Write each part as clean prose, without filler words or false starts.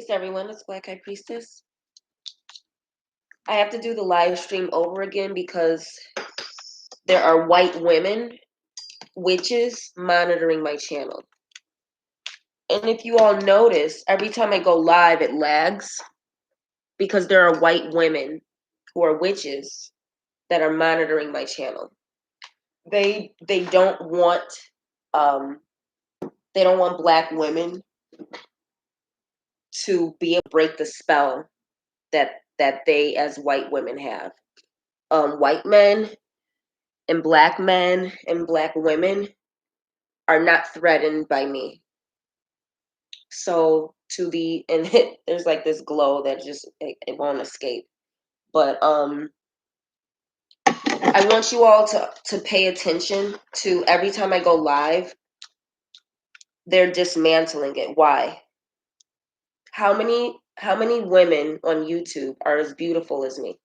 Peace, everyone. It's BlackHighPriestess. I have to do the live stream over again because there are white women, witches, monitoring my channel. And if you all notice, every time I go live, it lags because there are white women who are witches that are monitoring my channel. They don't want black women to be able to break the spell that they as white women have. White men and black women are not threatened by me. So there's like this glow that just it won't escape. But I want you all to pay attention to every time I go live, they're dismantling it. Why? How many women on YouTube are as beautiful as me?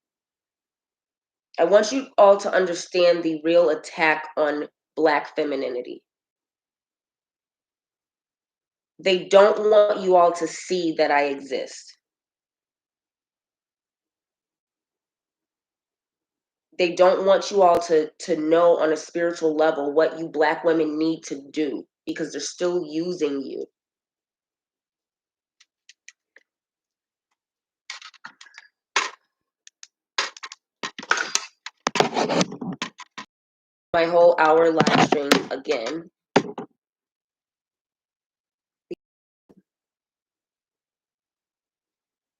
I want you all to understand the real attack on black femininity. They don't want you all to see that I exist. They don't want you all to know on a spiritual level what you black women need to do because they're still using you. My whole hour live stream again.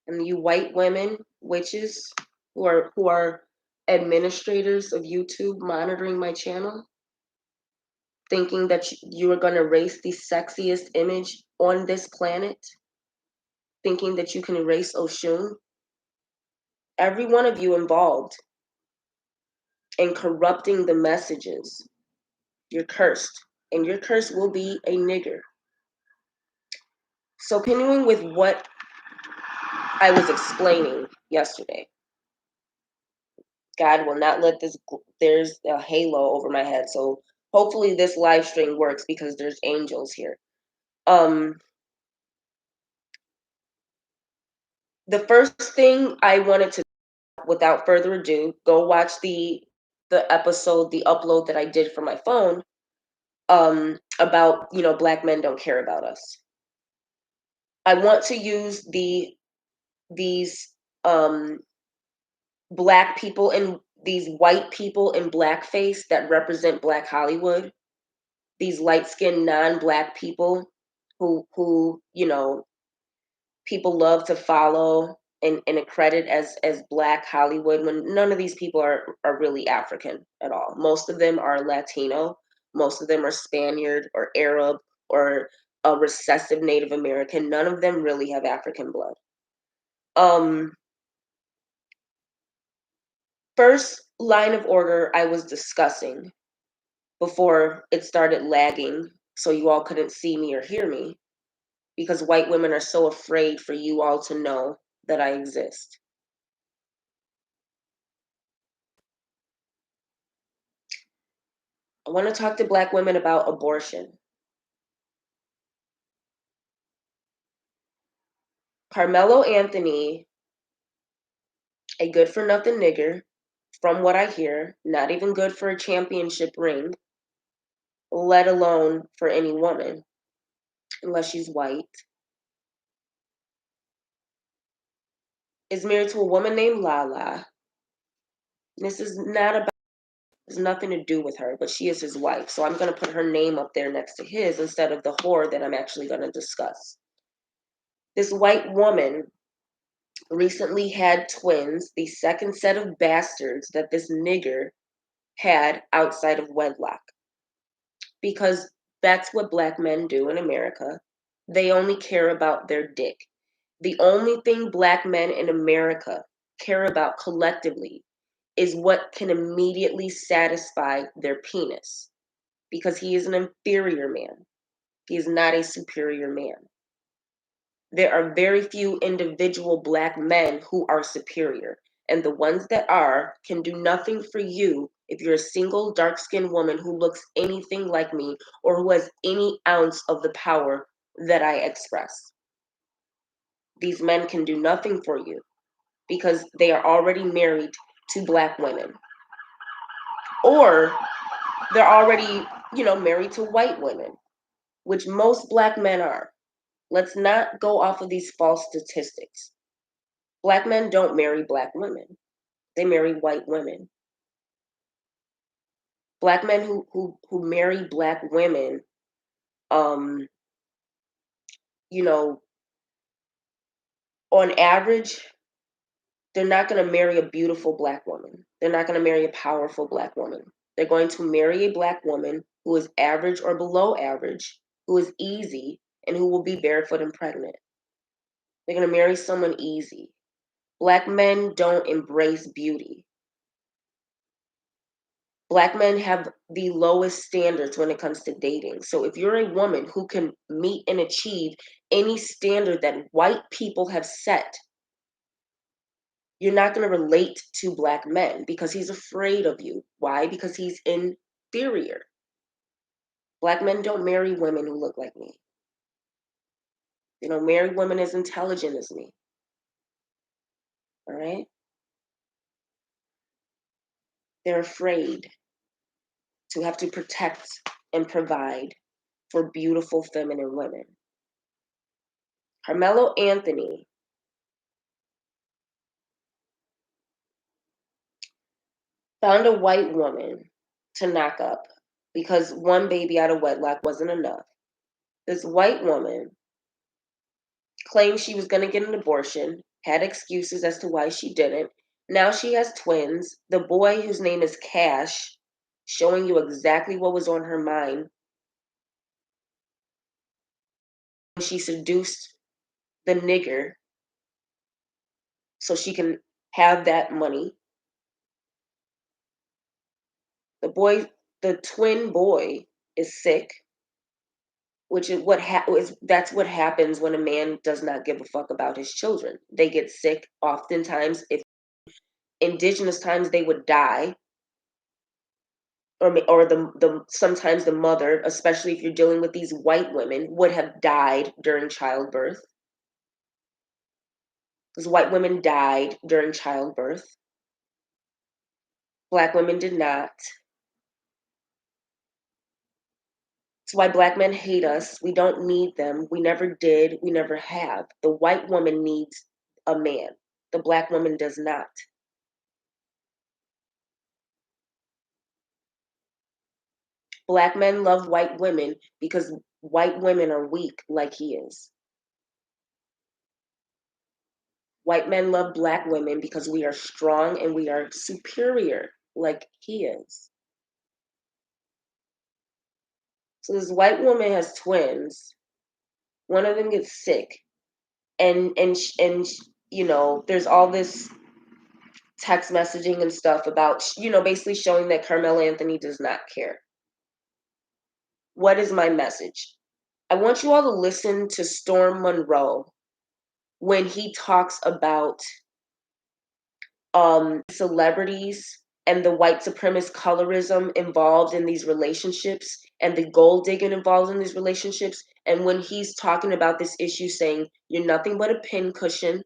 And you white women, witches, who are administrators of YouTube monitoring my channel, thinking that you are going to erase the sexiest image on this planet, thinking that you can erase Oshun. Every one of you involved in corrupting the messages, you're cursed, and your curse will be a nigger. So continuing with what I was explaining yesterday, God will not let there's a halo over my head, so hopefully this live stream works because there's angels here. The first thing I wanted to, without further ado, go watch the episode, the upload that I did for my phone, about, black men don't care about us. I want to use these black people and these white people in blackface that represent Black Hollywood, these light-skinned non-black people who people love to follow and accredit as Black Hollywood, when none of these people are really African at all. Most of them are Latino, most of them are Spaniard or Arab or a recessive Native American. None of them really have African blood. First line of order I was discussing before it started lagging so you all couldn't see me or hear me, because white women are so afraid for you all to know that I exist. I want to talk to black women about abortion. Carmelo Anthony, a good-for-nothing nigger, from what I hear, not even good for a championship ring, let alone for any woman, unless she's white, is married to a woman named LaLa. This is not about, has nothing to do with her, but she is his wife. So I'm going to put her name up there next to his instead of the whore that I'm actually going to discuss. This white woman recently had twins, the second set of bastards that this nigger had outside of wedlock. Because that's what black men do in America. They only care about their dick. The only thing black men in America care about collectively is what can immediately satisfy their penis, because he is an inferior man. He is not a superior man. There are very few individual black men who are superior, and the ones that are can do nothing for you if you're a single dark-skinned woman who looks anything like me or who has any ounce of the power that I express. these men can do nothing for you because they are already married to black women, or they're already, married to white women, which most black men are. Let's not go off of these false statistics. Black men don't marry black women. They marry white women. Black men who marry black women, um, you know, on average, they're not going to marry a beautiful black woman. They're not going to marry a powerful black woman. They're going to marry a black woman who is average or below average, who is easy, and who will be barefoot and pregnant. They're going to marry someone easy. Black men don't embrace beauty. Black men have the lowest standards when it comes to dating. So if you're a woman who can meet and achieve any standard that white people have set, you're not going to relate to black men because he's afraid of you. Why? Because he's inferior. Black men don't marry women who look like me. They don't marry women as intelligent as me. All right? They're afraid to have to protect and provide for beautiful feminine women. Carmelo Anthony found a white woman to knock up because one baby out of wedlock wasn't enough. This white woman claimed she was going to get an abortion, had excuses as to why she didn't. Now she has twins. The boy, whose name is Cash, showing you exactly what was on her mind. She seduced the nigger so she can have that money. The twin boy is sick, which is that's what happens when a man does not give a fuck about his children. They get sick. Oftentimes, if indigenous times, they would die, or the sometimes the mother, especially if you're dealing with these white women, would have died during childbirth, because white women died during childbirth. Black women did not. It's why black men hate us. We don't need them. We never did. We never have. The white woman needs a man. The black woman does not. Black men love white women because white women are weak, like he is. White men love black women because we are strong and we are superior, like he is. So this white woman has twins. One of them gets sick, and there's all this text messaging and stuff about basically showing that Carmelo Anthony does not care. What is my message? I want you all to listen to Storm Monroe when he talks about celebrities and the white supremacist colorism involved in these relationships and the gold digging involved in these relationships. And when he's talking about this issue, saying you're nothing but a pincushion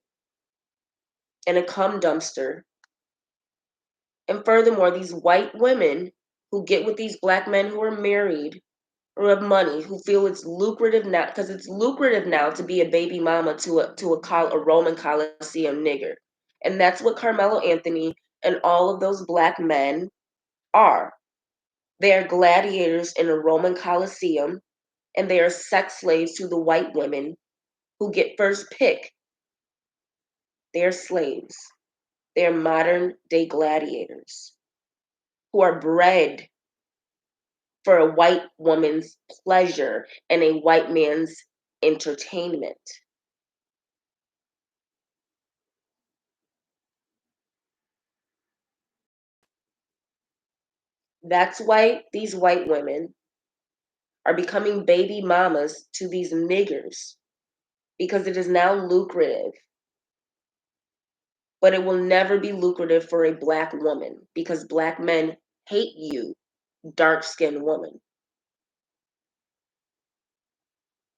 and a cum dumpster. And furthermore, these white women who get with these black men who are married or have money, who feel it's lucrative now, because it's lucrative now to be a baby mama to a Roman Coliseum nigger. And that's what Carmelo Anthony and all of those black men are. They are gladiators in a Roman Coliseum, and they are sex slaves to the white women who get first pick. They are slaves. They are modern day gladiators who are bred for a white woman's pleasure and a white man's entertainment. That's why these white women are becoming baby mamas to these niggers, because it is now lucrative. But it will never be lucrative for a black woman because black men hate you, dark-skinned woman.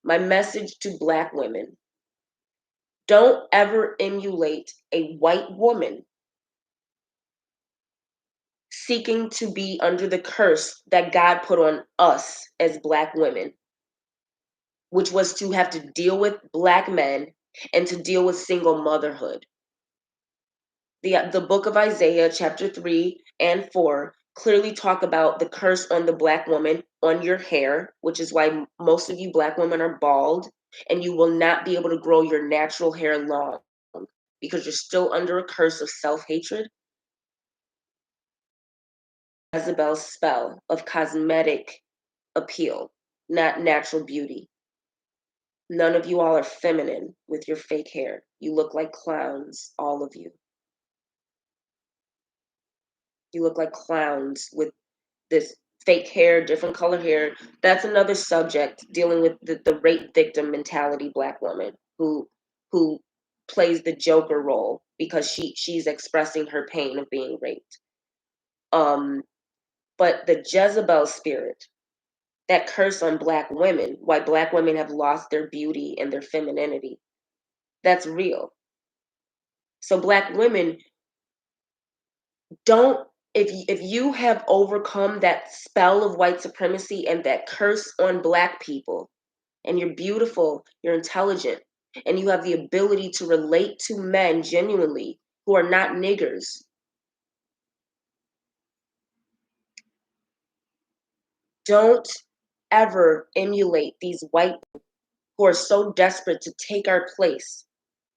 My message to black women: Don't ever emulate a white woman seeking to be under the curse that God put on us as Black women, which was to have to deal with Black men and to deal with single motherhood. The book of Isaiah, chapter 3 and 4, clearly talk about the curse on the Black woman on your hair, which is why most of you Black women are bald, and you will not be able to grow your natural hair long because you're still under a curse of self-hatred. Jezebel's spell of cosmetic appeal, not natural beauty. None of you all are feminine with your fake hair. You look like clowns, all of you. You look like clowns with this fake hair, different color hair. That's another subject, dealing with the rape victim mentality Black woman who plays the Joker role because she's expressing her pain of being raped. But the Jezebel spirit, that curse on Black women, why Black women have lost their beauty and their femininity, that's real. So Black women, don't, if you have overcome that spell of white supremacy and that curse on Black people, and you're beautiful, you're intelligent, and you have the ability to relate to men genuinely who are not niggers, don't ever emulate these white who are so desperate to take our place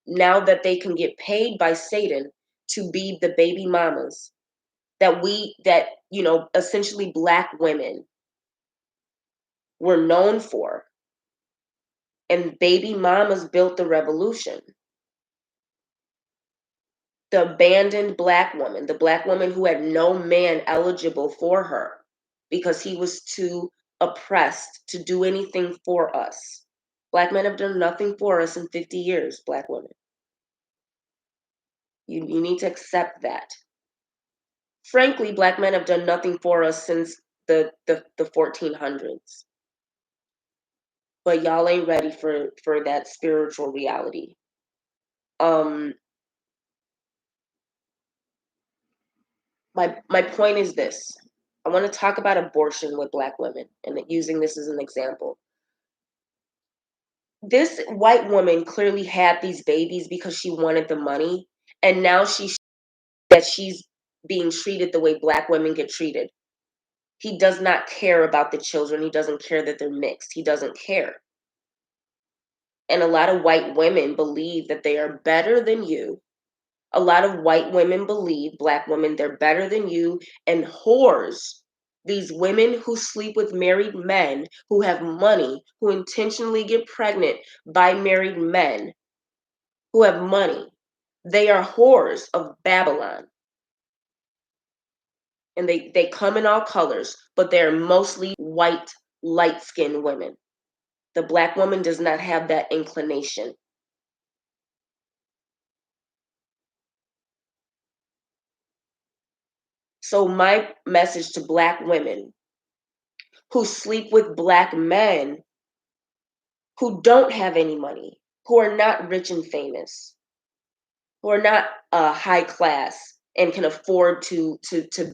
now that they can get paid by Satan to be the baby mamas that essentially Black women were known for. And baby mamas built the revolution. The abandoned Black woman, the Black woman who had no man eligible for her because he was too oppressed to do anything for us. Black men have done nothing for us in 50 years, Black women. You need to accept that. Frankly, Black men have done nothing for us since the 1400s. But y'all ain't ready for that spiritual reality. My point is this. I want to talk about abortion with Black women and using this as an example. This white woman clearly had these babies because she wanted the money, and now she's being treated the way Black women get treated. He does not care about the children. He doesn't care that they're mixed. He doesn't care. And a lot of white women believe that they are better than you. A lot of white women believe, Black women, they're better than you, and whores, these women who sleep with married men, who have money, who intentionally get pregnant by married men, who have money, they are whores of Babylon. And they come in all colors, but they're mostly white, light-skinned women. The Black woman does not have that inclination. So my message to Black women who sleep with Black men who don't have any money, who are not rich and famous, who are not high class and can afford to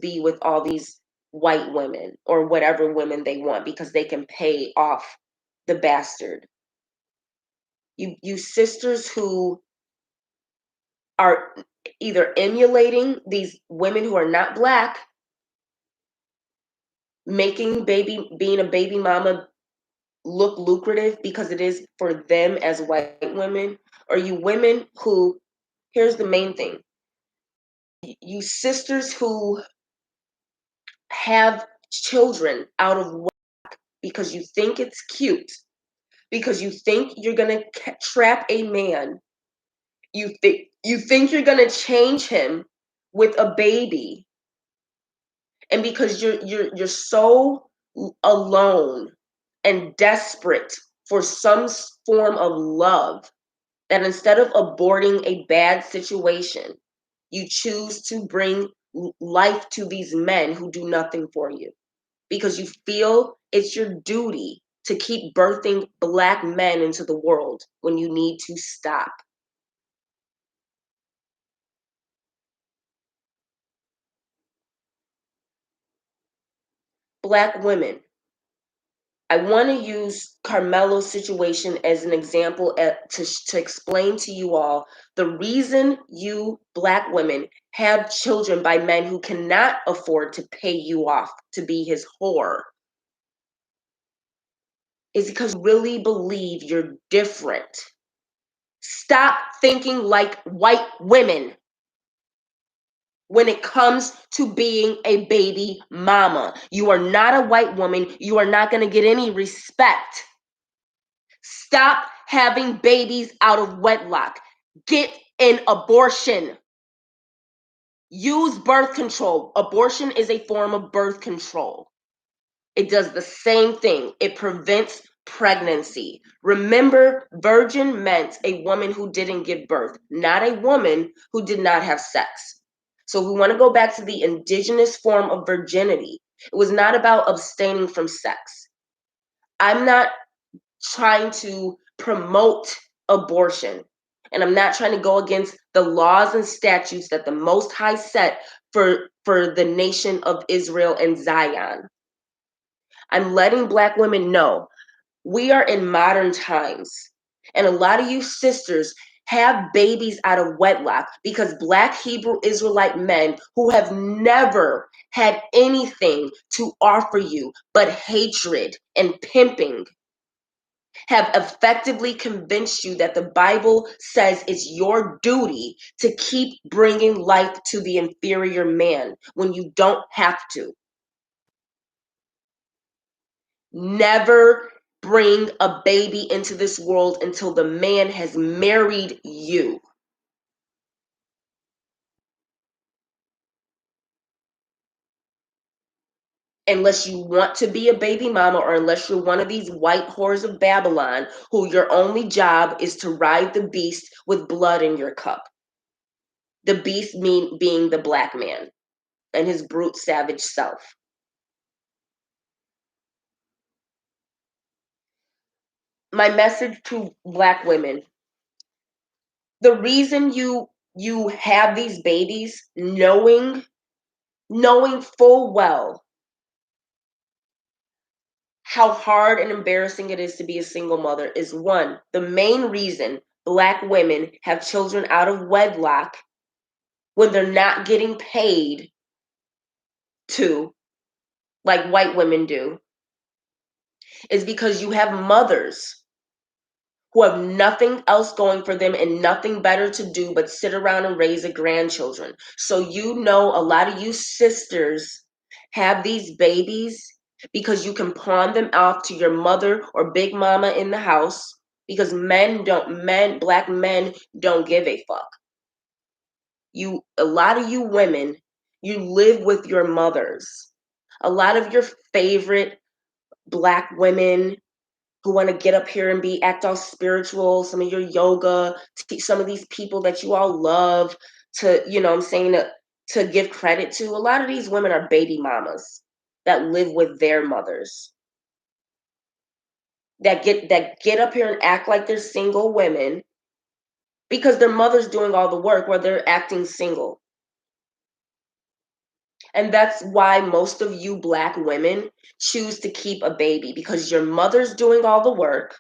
be with all these white women or whatever women they want because they can pay off the bastard. You sisters who are either emulating these women who are not Black, making being a baby mama look lucrative because it is for them as white women, or you women who, here's the main thing, you sisters who have children out of whack because you think it's cute, because you think you're gonna trap a man, you think you're gonna change him with a baby, and because you're so alone and desperate for some form of love that instead of aborting a bad situation, you choose to bring life to these men who do nothing for you because you feel it's your duty to keep birthing Black men into the world when you need to stop. Black women, I want to use Carmelo's situation as an example to explain to you all the reason you Black women have children by men who cannot afford to pay you off to be his whore is because you really believe you're different. Stop thinking like white women when it comes to being a baby mama. You are not a white woman. You are not going to get any respect. Stop having babies out of wedlock. Get an abortion. Use birth control. Abortion is a form of birth control. It does the same thing. It prevents pregnancy. Remember, virgin meant a woman who didn't give birth, not a woman who did not have sex. So we want to go back to the indigenous form of virginity. It was not about abstaining from sex. I'm not trying to promote abortion. And I'm not trying to go against the laws and statutes that the Most High set for the nation of Israel and Zion. I'm letting Black women know we are in modern times. And a lot of you sisters have babies out of wedlock because Black Hebrew Israelite men who have never had anything to offer you but hatred and pimping have effectively convinced you that the Bible says it's your duty to keep bringing life to the inferior man when you don't have to. Never bring a baby into this world until the man has married you. Unless you want to be a baby mama, or unless you're one of these white whores of Babylon who your only job is to ride the beast with blood in your cup. The beast being the Black man and his brute savage self. My message to Black women, the reason you have these babies knowing full well how hard and embarrassing it is to be a single mother is, one, the main reason Black women have children out of wedlock when they're not getting paid to, like white women do, is because you have mothers who have nothing else going for them and nothing better to do but sit around and raise a grandchildren. So you know a lot of you sisters have these babies because you can pawn them off to your mother or big mama in the house because Black men don't give a fuck. A lot of you women, you live with your mothers. A lot of your favorite Black women who want to get up here and act all spiritual, some of your yoga, some of these people that you all love to, to give credit to. A lot of these women are baby mamas that live with their mothers. That get up here and act like they're single women because their mother's doing all the work where they're acting single. And that's why most of you Black women choose to keep a baby, because your mother's doing all the work.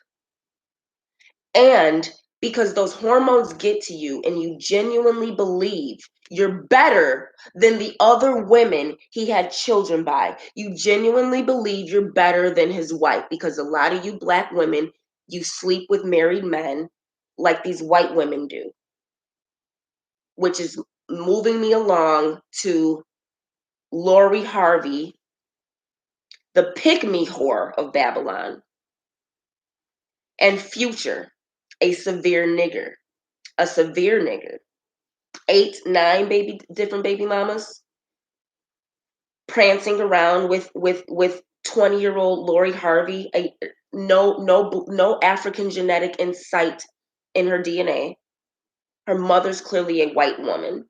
And because those hormones get to you and you genuinely believe you're better than the other women he had children by. You genuinely believe you're better than his wife, because a lot of you Black women, you sleep with married men like these white women do. Which is moving me along to Lori Harvey, the pick-me whore of Babylon, and Future, a severe nigger. 8, 9 different baby mamas, prancing around with 20-year-old Lori Harvey, no African genetic in sight in her DNA. Her mother's clearly a white woman.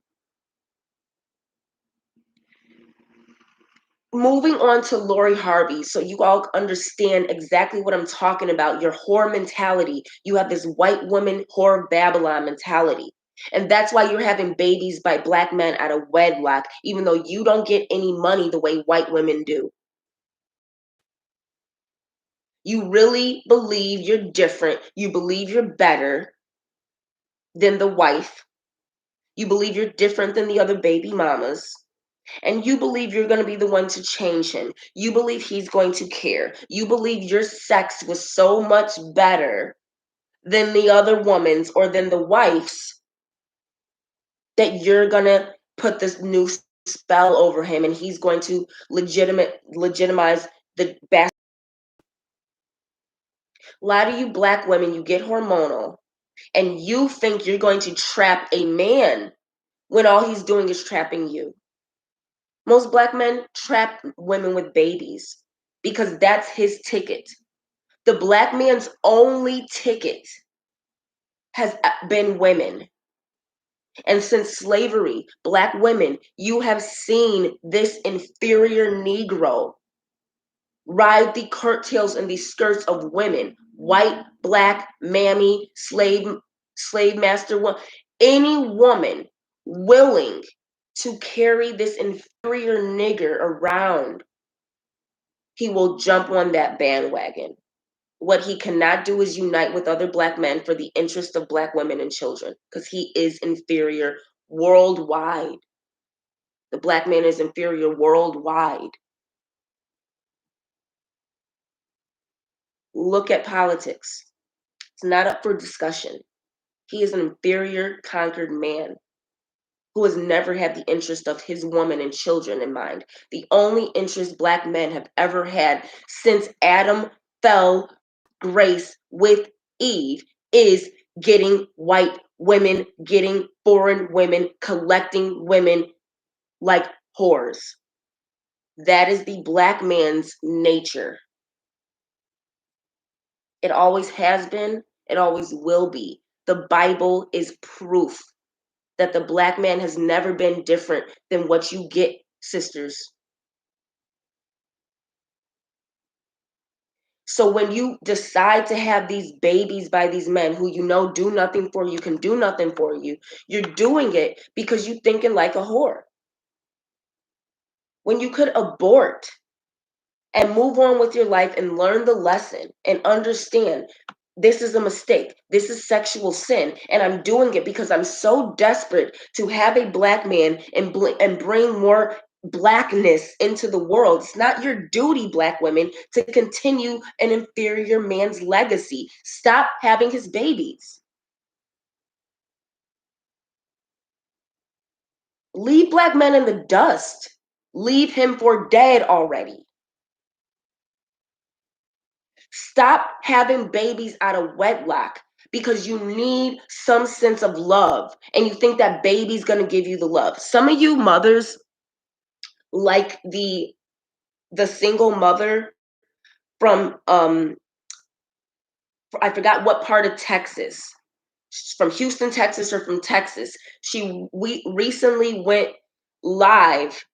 Moving on to Lori Harvey, so you all understand exactly what I'm talking about. Your whore mentality. You have this white woman whore Babylon mentality. And that's why you're having babies by Black men out of wedlock, even though you don't get any money the way white women do. You really believe you're different. You believe you're better than the wife. You believe you're different than the other baby mamas. And you believe you're going to be the one to change him. You believe he's going to care. You believe your sex was so much better than the other woman's or than the wife's that you're going to put this new spell over him and he's going to legitimize the best. A lot of you black women, you get hormonal and you think you're going to trap a man when all he's doing is trapping you. Most black men trap women with babies because that's his ticket. The black man's only ticket has been women. And since slavery, black women, you have seen this inferior Negro ride the curtails and the skirts of women, white, black, mammy, slave master, any woman willing to carry this inferior nigger around, he will jump on that bandwagon. What he cannot do is unite with other black men for the interest of black women and children, because he is inferior worldwide. The black man is inferior worldwide. Look at politics. It's not up for discussion. He is an inferior, conquered man who has never had the interest of his woman and children in mind. The only interest black men have ever had since Adam fell grace with Eve is getting white women, getting foreign women, collecting women like whores. That is the black man's nature. It always has been, it always will be. The Bible is proof that the black man has never been different than what you get, sisters. So when you decide to have these babies by these men who you know do nothing for you, can do nothing for you, you're doing it because you're thinking like a whore. When you could abort and move on with your life and learn the lesson and understand this is a mistake. This is sexual sin. And I'm doing it because I'm so desperate to have a black man and bring more blackness into the world. It's not your duty, black women, to continue an inferior man's legacy. Stop having his babies. Leave black men in the dust. Leave him for dead already. Stop having babies out of wedlock because you need some sense of love and you think that baby's going to give you the love. Some of you mothers, like the single mother from I forgot what part of Texas, from Houston, Texas, or from Texas. We recently went live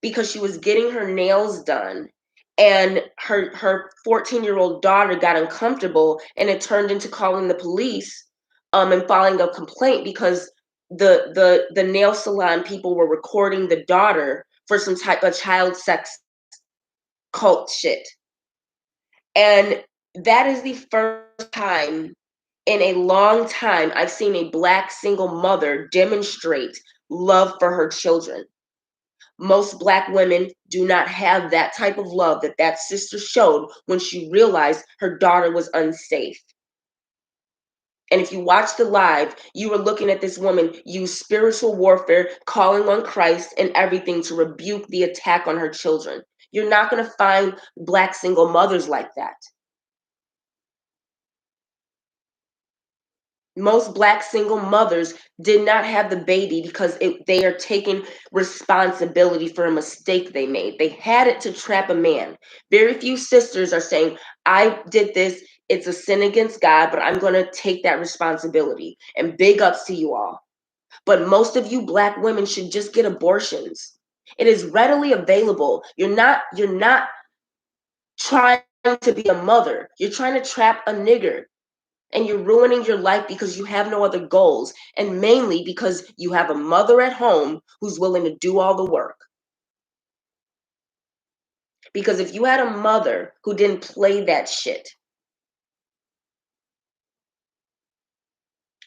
because she was getting her nails done and her 14-year-old daughter got uncomfortable and it turned into calling the police and filing a complaint because the nail salon people were recording the daughter for some type of child sex cult shit. And that is the first time in a long time I've seen a black single mother demonstrate love for her children. Most black women do not have that type of love that sister showed when she realized her daughter was unsafe. And if you watch the live, you were looking at this woman use spiritual warfare, calling on Christ and everything to rebuke the attack on her children. You're not going to find black single mothers like that. Most black single mothers did not have the baby because they are taking responsibility for a mistake they made. They had it to trap a man. Very few sisters are saying, I did this, it's a sin against God, but I'm going to take that responsibility. And big ups to you all. But most of you black women should just get abortions. It is readily available. You're not trying to be a mother. You're trying to trap a nigger. And you're ruining your life because you have no other goals, and mainly because you have a mother at home who's willing to do all the work. Because if you had a mother who didn't play that shit,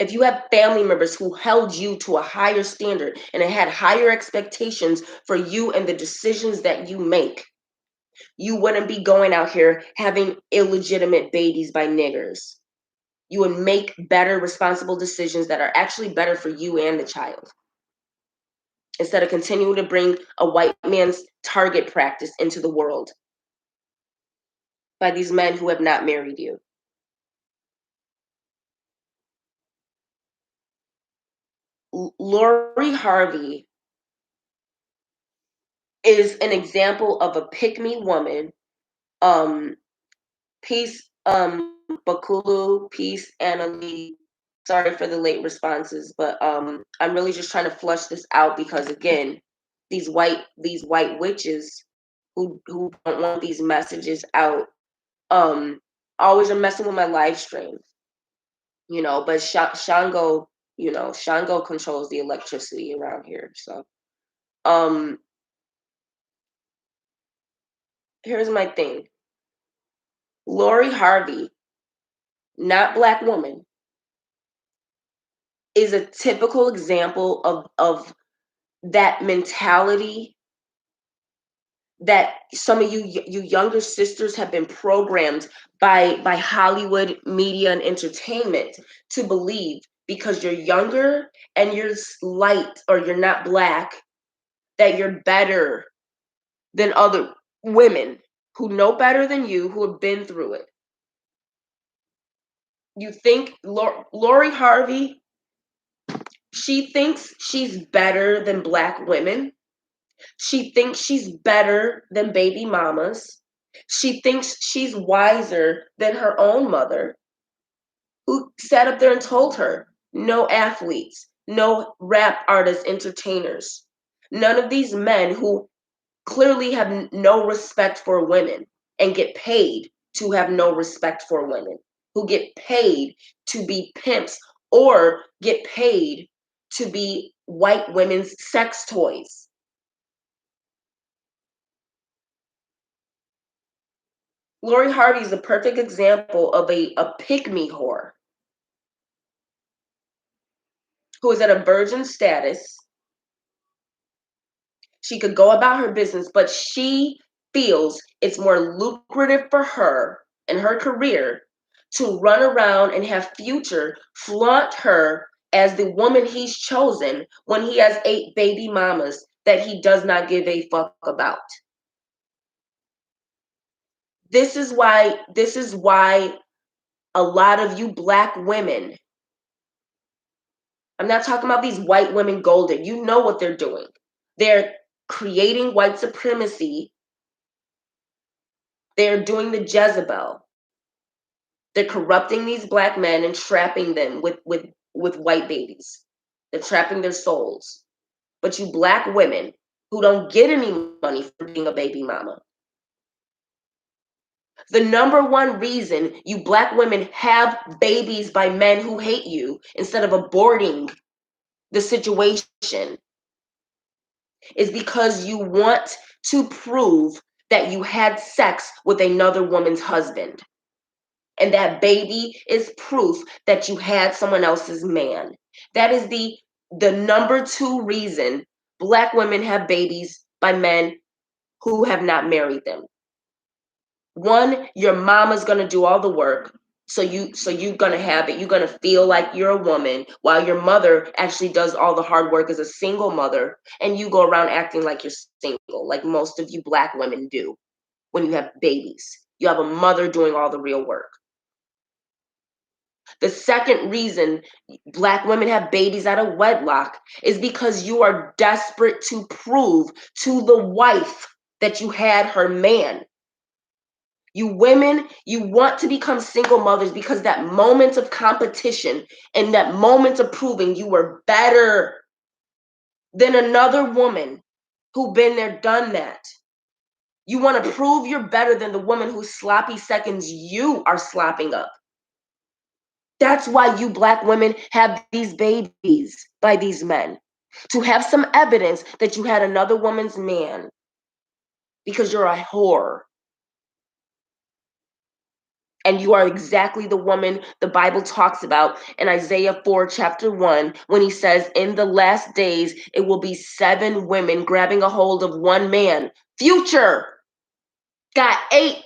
If you have family members who held you to a higher standard and had higher expectations for you and the decisions that you make, you wouldn't be going out here having illegitimate babies by niggers. You would make better, responsible decisions that are actually better for you and the child, instead of continuing to bring a white man's target practice into the world by these men who have not married you. Lori Harvey is an example of a pick-me woman. Peace, Bakulu, peace, Annalie. Sorry for the late responses, but I'm really just trying to flush this out because again, these white witches who don't want these messages out, always are messing with my live stream, but Shango, Shango controls the electricity around here. So here's my thing. Lori Harvey, not Black woman, is a typical example of that mentality that some of you younger sisters have been programmed by Hollywood media and entertainment to believe, because you're younger and you're light or you're not Black, that you're better than other women who know better than you, who have been through it. You think Lori Harvey, she thinks she's better than Black women. She thinks she's better than baby mamas. She thinks she's wiser than her own mother, who sat up there and told her, no athletes, no rap artists, entertainers. None of these men who clearly have no respect for women and get paid to have no respect for women, who get paid to be pimps or get paid to be white women's sex toys. Lori Harvey is a perfect example of a pick-me whore who is at a virgin status. She could go about her business, but she feels it's more lucrative for her and her career to run around and have Future flaunt her as the woman he's chosen when he has 8 baby mamas that he does not give a fuck about. This is why a lot of you Black women, I'm not talking about these white women golden. You know what they're doing. They're creating white supremacy. They're doing the Jezebel. They're corrupting these Black men and trapping them with white babies. They're trapping their souls. But you Black women who don't get any money for being a baby mama, the number one reason you Black women have babies by men who hate you instead of aborting the situation is because you want to prove that you had sex with another woman's husband. And that baby is proof that you had someone else's man. That is the number 2 reason Black women have babies by men who have not married them. One, your mama's gonna do all the work. So you're gonna have it. You're gonna feel like you're a woman while your mother actually does all the hard work as a single mother, and you go around acting like you're single, like most of you Black women do when you have babies. You have a mother doing all the real work. The second reason Black women have babies out of wedlock is because you are desperate to prove to the wife that you had her man. You women, you want to become single mothers because that moment of competition and that moment of proving you were better than another woman who been there, done that. You want to prove you're better than the woman whose sloppy seconds you are slopping up. That's why you Black women have these babies by these men, to have some evidence that you had another woman's man, because you're a whore. And you are exactly the woman the Bible talks about in Isaiah 4, chapter 1, when he says, in the last days, it will be 7 women grabbing a hold of one man. Future got 8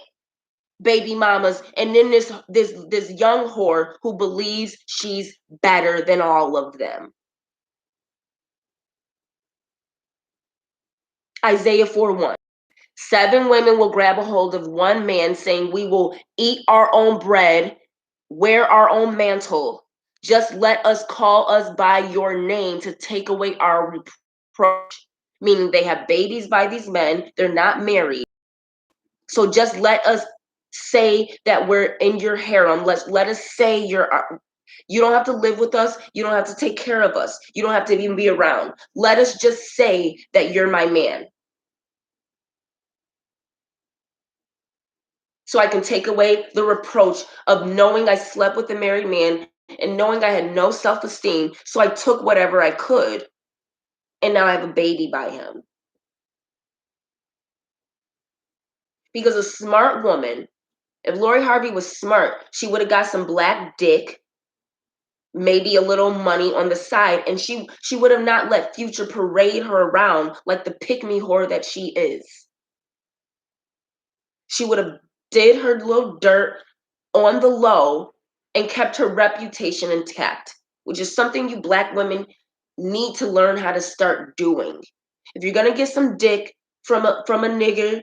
baby mamas, and then this young whore who believes she's better than all of them. Isaiah 4:1. 7 women will grab a hold of one man, saying, we will eat our own bread, wear our own mantle. Just let us call us by your name to take away our reproach. Meaning they have babies by these men, they're not married. So just let us say that we're in your harem. Let us say you don't have to live with us. You don't have to take care of us. You don't have to even be around. Let us just say that you're my man. So I can take away the reproach of knowing I slept with a married man and knowing I had no self-esteem. So I took whatever I could, and now I have a baby by him. Because a smart woman, if Lori Harvey was smart, she would have got some black dick, maybe a little money on the side, and she would have not let Future parade her around like the pick-me whore that she is. She would have did her little dirt on the low and kept her reputation intact, which is something you black women need to learn how to start doing. If you're gonna get some dick from a nigger,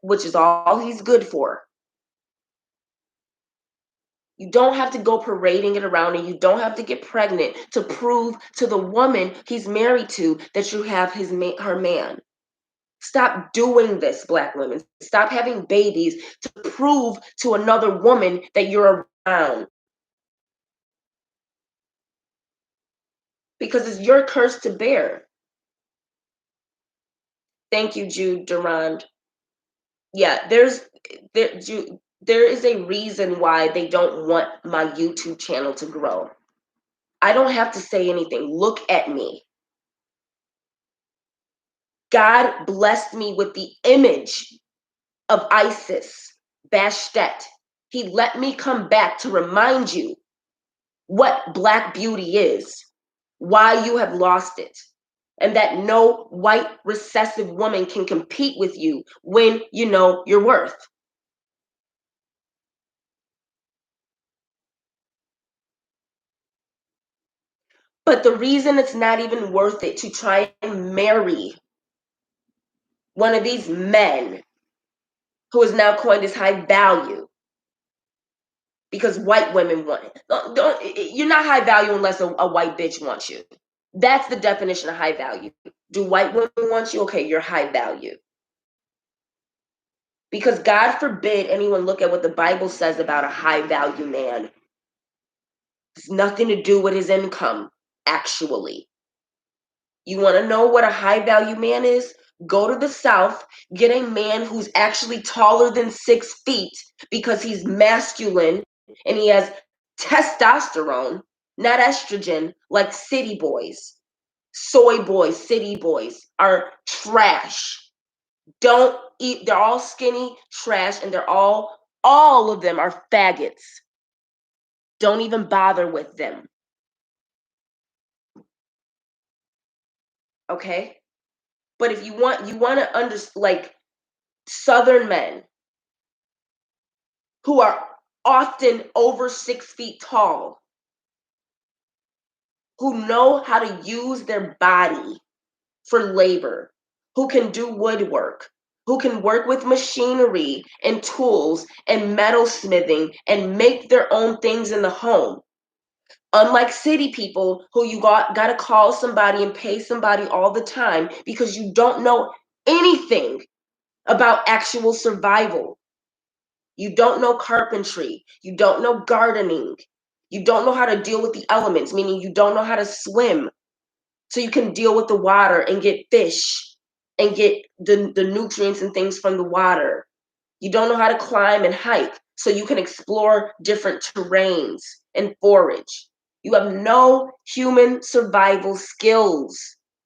which is all he's good for, you don't have to go parading it around, and you don't have to get pregnant to prove to the woman he's married to that you have her man. Stop doing this, black women. Stop having babies to prove to another woman that you're around. Because it's your curse to bear. Thank you, Jude Durand. Yeah, there is a reason why they don't want my YouTube channel to grow. I don't have to say anything. Look at me. God blessed me with the image of Isis, Bastet. He let me come back to remind you what Black beauty is, why you have lost it, and that no white recessive woman can compete with you when you know your worth. But the reason it's not even worth it to try and marry one of these men who is now coined as high value, because white women want it. You're not high value unless a white bitch wants you. That's the definition of high value. Do white women want you? Okay, you're high value. Because God forbid anyone look at what the Bible says about a high value man. It's nothing to do with his income, actually. You want to know what a high value man is? Go to the South, get a man who's actually taller than 6 feet because he's masculine and he has testosterone, not estrogen, like city boys. Soy boys, city boys are trash. Don't eat, they're all skinny, trash, and all of them are faggots. Don't even bother with them. Okay? But if you want to understand, like, Southern men who are often over 6 feet tall, who know how to use their body for labor, who can do woodwork, who can work with machinery and tools and metalsmithing and make their own things in the home. Unlike city people who you got to call somebody and pay somebody all the time because you don't know anything about actual survival. You don't know carpentry. You don't know gardening. You don't know how to deal with the elements, meaning you don't know how to swim. So you can deal with the water and get fish and get the nutrients and things from the water. You don't know how to climb and hike, so you can explore different terrains and forage. You have no human survival skills.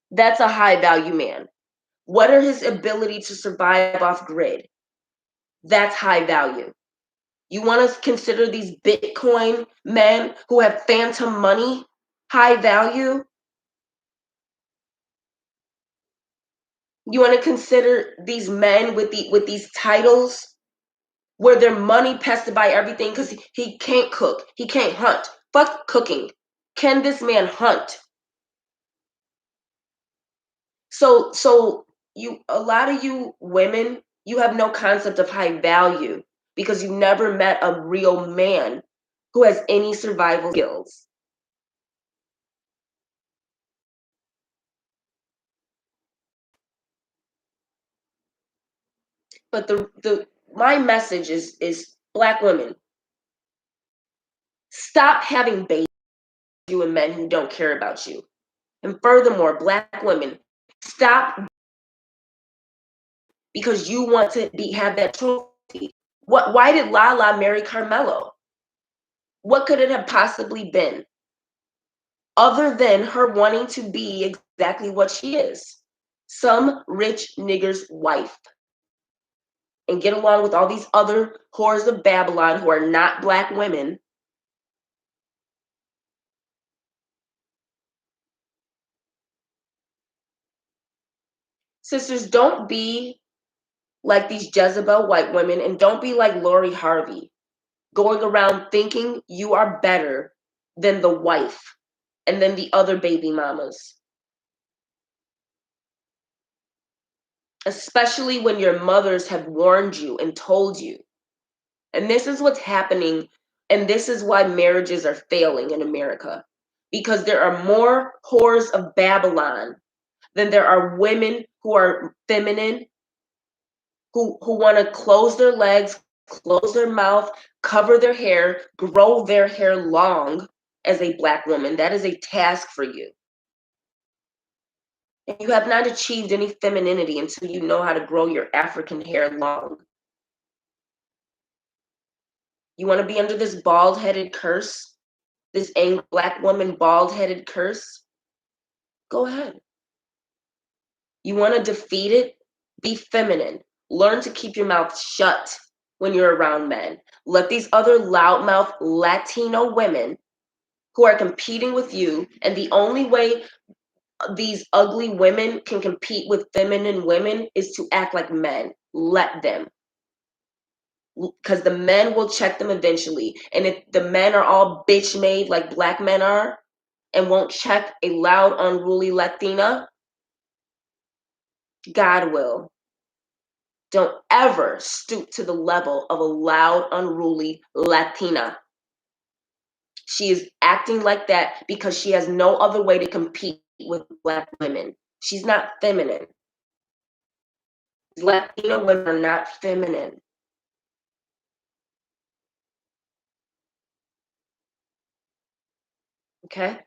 That's a high value man. What are his ability to survive off grid? That's high value. You want to consider these Bitcoin men who have phantom money high value? You want to consider these men with these titles where their money passed to buy everything because he can't cook, he can't hunt. Fuck cooking. Can this man hunt? So a lot of you women, you have no concept of high value because you never met a real man who has any survival skills. But the my message is Black women, stop having babies with you and men who don't care about you. And furthermore, Black women, stop because you want to have that trophy. Why did LaLa marry Carmelo? What could it have possibly been? Other than her wanting to be exactly what she is, some rich nigger's wife, and get along with all these other whores of Babylon who are not Black women. Sisters, don't be like these Jezebel white women, and don't be like Lori Harvey, going around thinking you are better than the wife and then the other baby mamas. Especially when your mothers have warned you and told you. And this is what's happening, and this is why marriages are failing in America. Because there are more whores of Babylon than there are women who are feminine, who want to close their legs, close their mouth, cover their hair, grow their hair long as a Black woman. That is a task for you. And you have not achieved any femininity until you know how to grow your African hair long. You want to be under this bald-headed curse? This angry Black woman bald-headed curse? Go ahead. You want to defeat it? Be feminine. Learn to keep your mouth shut when you're around men. Let these other loudmouth Latino women who are competing with you, and the only way these ugly women can compete with feminine women is to act like men. Let them. Because the men will check them eventually. And if the men are all bitch made like Black men are and won't check a loud, unruly Latina, God will. Don't ever stoop to the level of a loud, unruly Latina. She is acting like that because she has no other way to compete with Black women. She's not feminine. Latina women are not feminine. Okay?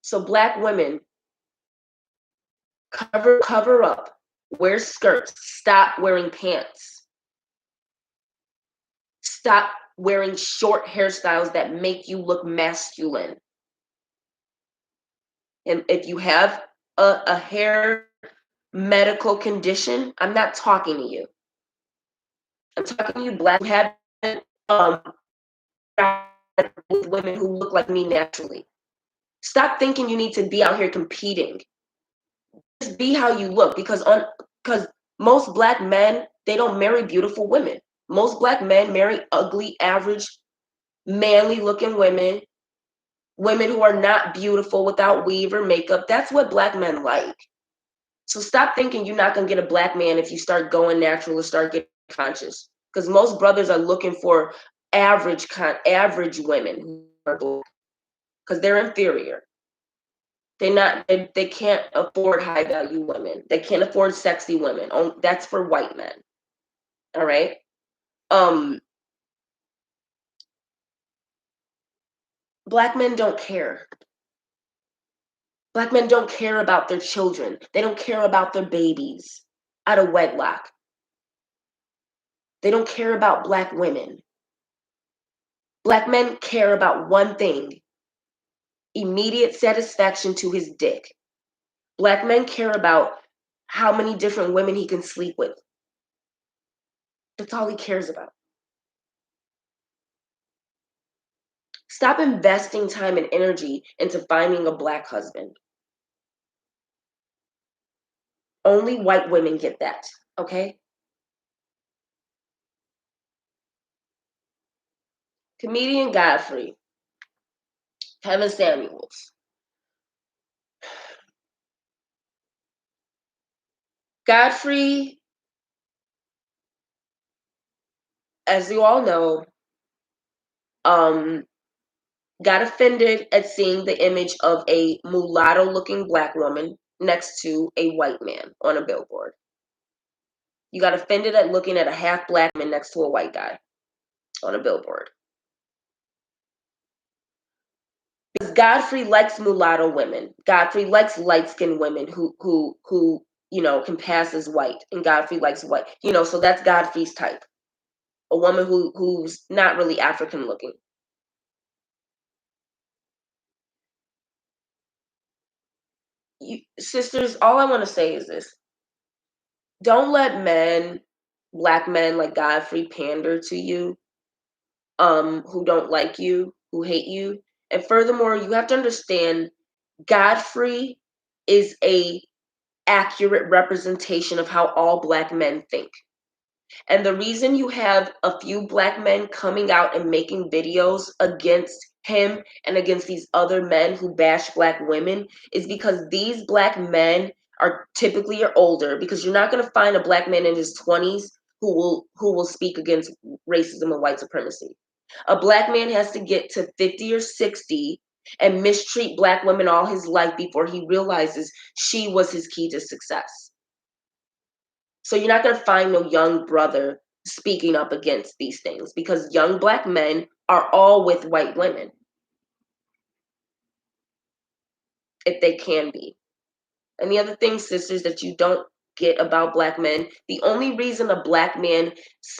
So Black women, cover up. Wear skirts. Stop wearing pants. Stop wearing short hairstyles that make you look masculine. And if you have a hair medical condition, I'm not talking to you. I'm talking to you Black who haven't with women who look like me naturally. Stop thinking you need to be out here competing. Just be how you look, because most Black men, they don't marry beautiful women. Most Black men marry ugly, average, manly looking women who are not beautiful without weave or makeup. That's what Black men like. So stop thinking you're not gonna get a Black man if you start going natural or start getting conscious. Because most brothers are looking for average women because they're inferior. They can't afford high value women. They can't afford sexy women. That's for white men. All right. Black men don't care. Black men don't care about their children. They don't care about their babies out of wedlock. They don't care about Black women. Black men care about one thing: immediate satisfaction to his dick. Black men care about how many different women he can sleep with. That's all he cares about. Stop investing time and energy into finding a black husband. Only white women get that, okay? Comedian Godfrey, Kevin Samuels. Godfrey, as you all know, got offended at seeing the image of a mulatto-looking black woman next to a white man on a billboard. You got offended at looking at a half black man next to a white guy on a billboard. Because Godfrey likes mulatto women. Godfrey likes light-skinned women who can pass as white, and Godfrey likes white. So that's Godfrey's type. A woman who's not really African looking. Sisters, all I want to say is this. Don't let black men like Godfrey pander to you, who don't like you, who hate you. And furthermore, you have to understand Godfrey is a accurate representation of how all black men think. And the reason you have a few black men coming out and making videos against him and against these other men who bash black women is because these black men are typically older, because you're not going to find a black man in his 20s who will speak against racism and white supremacy. A black man has to get to 50 or 60 and mistreat black women all his life before he realizes she was his key to success. So you're not going to find no young brother speaking up against these things, because young black men are all with white women, if they can be. And the other thing, sisters, that you don't get about black men, the only reason a black man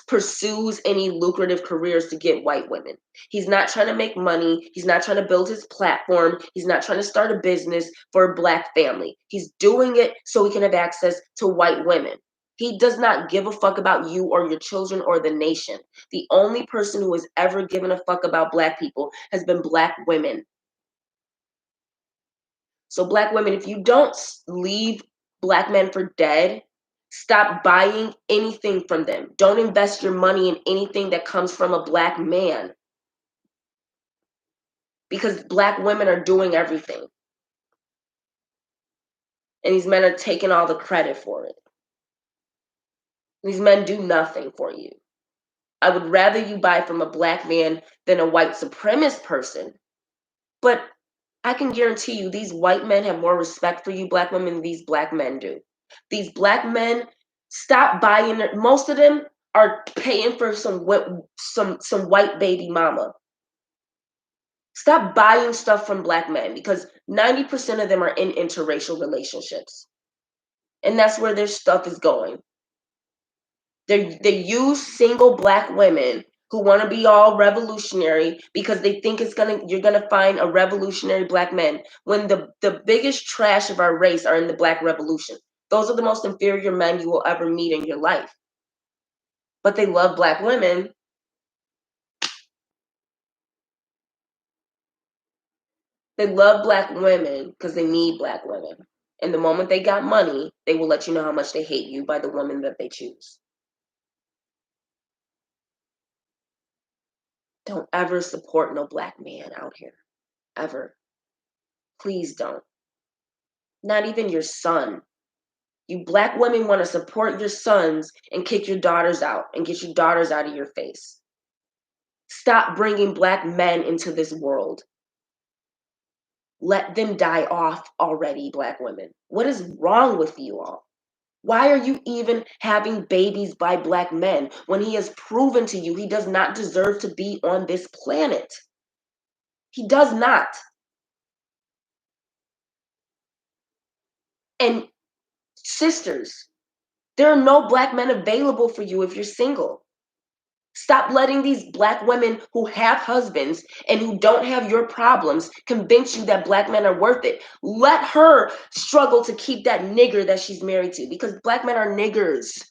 pursues any lucrative careers to get white women. He's not trying to make money. He's not trying to build his platform. He's not trying to start a business for a black family. He's doing it so he can have access to white women. He does not give a fuck about you or your children or the nation. The only person who has ever given a fuck about black people has been black women. So black women, if you don't leave black men for dead, stop buying anything from them. Don't invest your money in anything that comes from a black man, because black women are doing everything. And these men are taking all the credit for it. These men do nothing for you. I would rather you buy from a black man than a white supremacist person. But I can guarantee you these white men have more respect for you black women than these black men do. These black men, stop buying it. Most of them are paying for some white baby mama. Stop buying stuff from black men, because 90% of them are in interracial relationships. And that's where their stuff is going. They use single black women who want to be all revolutionary because they think you're gonna find a revolutionary black man, when the biggest trash of our race are in the black revolution. Those are the most inferior men you will ever meet in your life. But they love black women. They love black women because they need black women. And the moment they got money, they will let you know how much they hate you by the woman that they choose. Don't ever support no black man out here. Ever. Please don't. Not even your son. You black women want to support your sons and kick your daughters out and get your daughters out of your face. Stop bringing black men into this world. Let them die off already, black women. What is wrong with you all? Why are you even having babies by black men when he has proven to you he does not deserve to be on this planet? He does not. And sisters, there are no black men available for you if you're single. Stop letting these black women who have husbands and who don't have your problems convince you that black men are worth it. Let her struggle to keep that nigger that she's married to, because black men are niggers.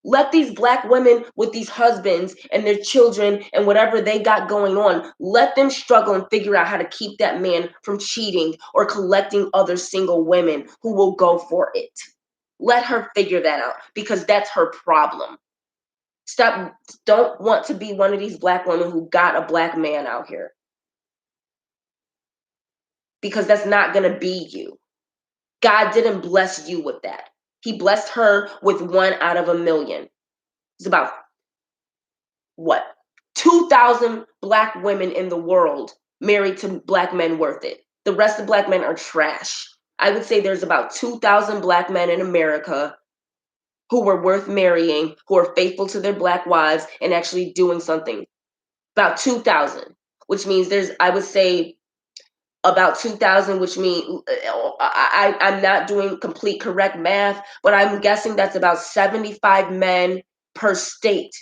Let these black women with these husbands and their children and whatever they got going on, let them struggle and figure out how to keep that man from cheating or collecting other single women who will go for it. Let her figure that out because that's her problem. Stop, don't want to be one of these black women who got a black man out here because that's not going to be you. God didn't bless you with that. He blessed her with 1 out of 1,000,000. It's about what? 2,000 black women in the world married to black men worth it. The rest of black men are trash. I would say there's about 2,000 black men in America who were worth marrying, who are faithful to their black wives and actually doing something. About 2,000, which means there's, I would say, about 2,000, which means I'm not doing complete correct math, but I'm guessing that's about 75 men per state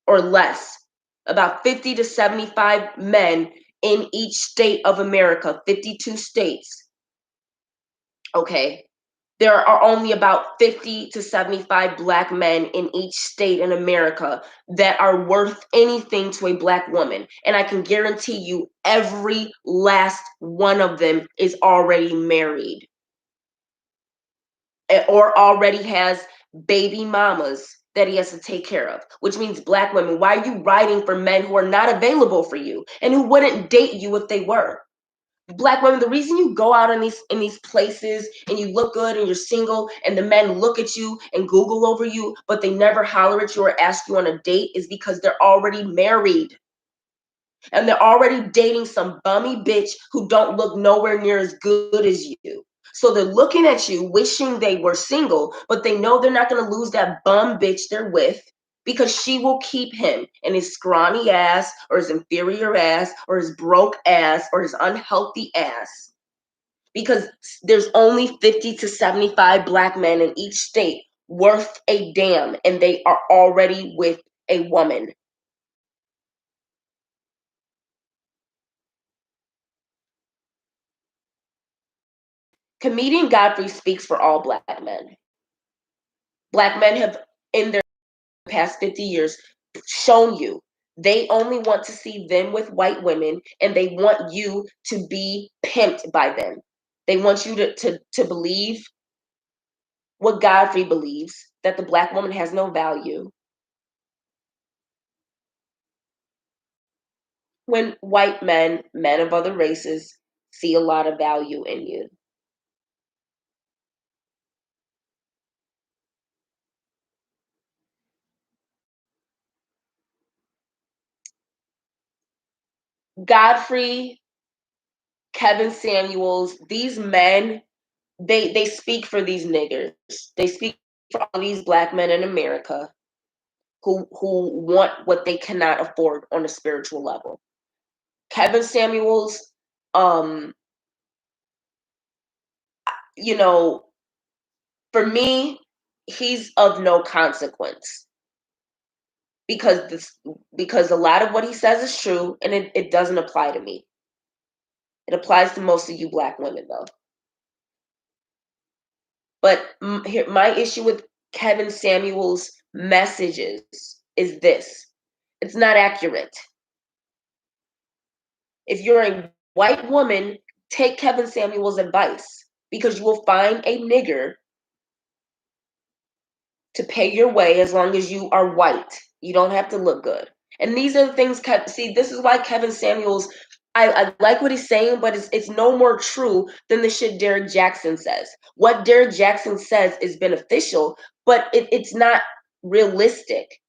or less. About 50 to 75 men in each state of America, 52 states. Okay. There are only about 50 to 75 black men in each state in America that are worth anything to a black woman. And I can guarantee you every last one of them is already married or already has baby mamas that he has to take care of, which means black women, why are you writing for men who are not available for you and who wouldn't date you if they were? Black women, the reason you go out in these places and you look good and you're single and the men look at you and Google over you, but they never holler at you or ask you on a date is because they're already married. And they're already dating some bummy bitch who don't look nowhere near as good as you. So they're looking at you, wishing they were single, but they know they're not going to lose that bum bitch they're with because she will keep him and his scrawny ass or his inferior ass or his broke ass or his unhealthy ass. Because there's only 50 to 75 black men in each state worth a damn, and they are already with a woman. Comedian Godfrey speaks for all black men. Black men have, in their past 50 years, shown you they only want to see them with white women and they want you to be pimped by them. They want you to believe what Godfrey believes, that the black woman has no value. When white men, men of other races, see a lot of value in you. Godfrey, Kevin Samuels, these men, they speak for these niggers. They speak for all these black men in America who want what they cannot afford on a spiritual level. Kevin Samuels, um, you know, for me, he's of no consequence because a lot of what he says is true and it doesn't apply to me. It applies to most of you black women though. But here, my issue with Kevin Samuels' messages is this: it's not accurate. If you're a white woman, take Kevin Samuels' advice because you will find a nigger to pay your way as long as you are white. You don't have to look good. And these are the things, see, this is why Kevin Samuels, I like what he's saying, but it's no more true than the shit Derek Jackson says. What Derek Jackson says is beneficial, but it's not realistic.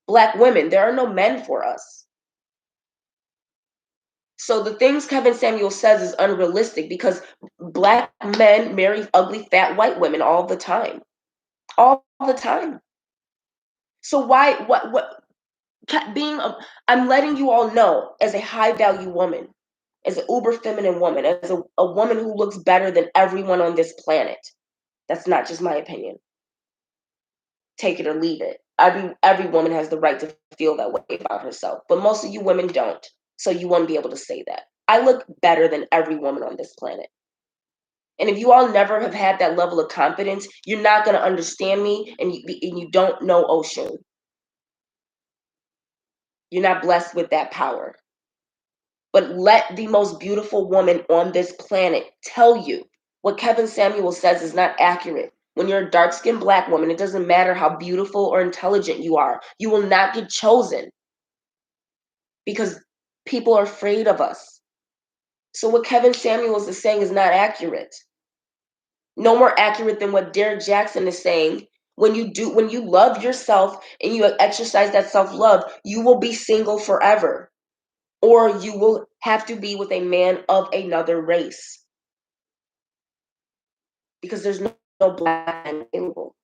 Black women, there are no men for us. So the things Kevin Samuel says is unrealistic because black men marry ugly, fat white women all the time. All the time. So why, being I'm letting you all know as a high value woman, as an uber feminine woman, as a woman who looks better than everyone on this planet. That's not just my opinion. Take it or leave it. Every woman has the right to feel that way about herself, but most of you women don't. So you won't be able to say that. I look better than every woman on this planet. And if you all never have had that level of confidence, you're not going to understand me, and you don't know Oshun. You're not blessed with that power. But let the most beautiful woman on this planet tell you what Kevin Samuel says is not accurate. When you're a dark-skinned Black woman, it doesn't matter how beautiful or intelligent you are. You will not get chosen because people are afraid of us. So what Kevin Samuels is saying is not accurate. No more accurate than what Derek Jackson is saying. When you love yourself and you exercise that self-love, you will be single forever. Or you will have to be with a man of another race. Because there's no Black men available.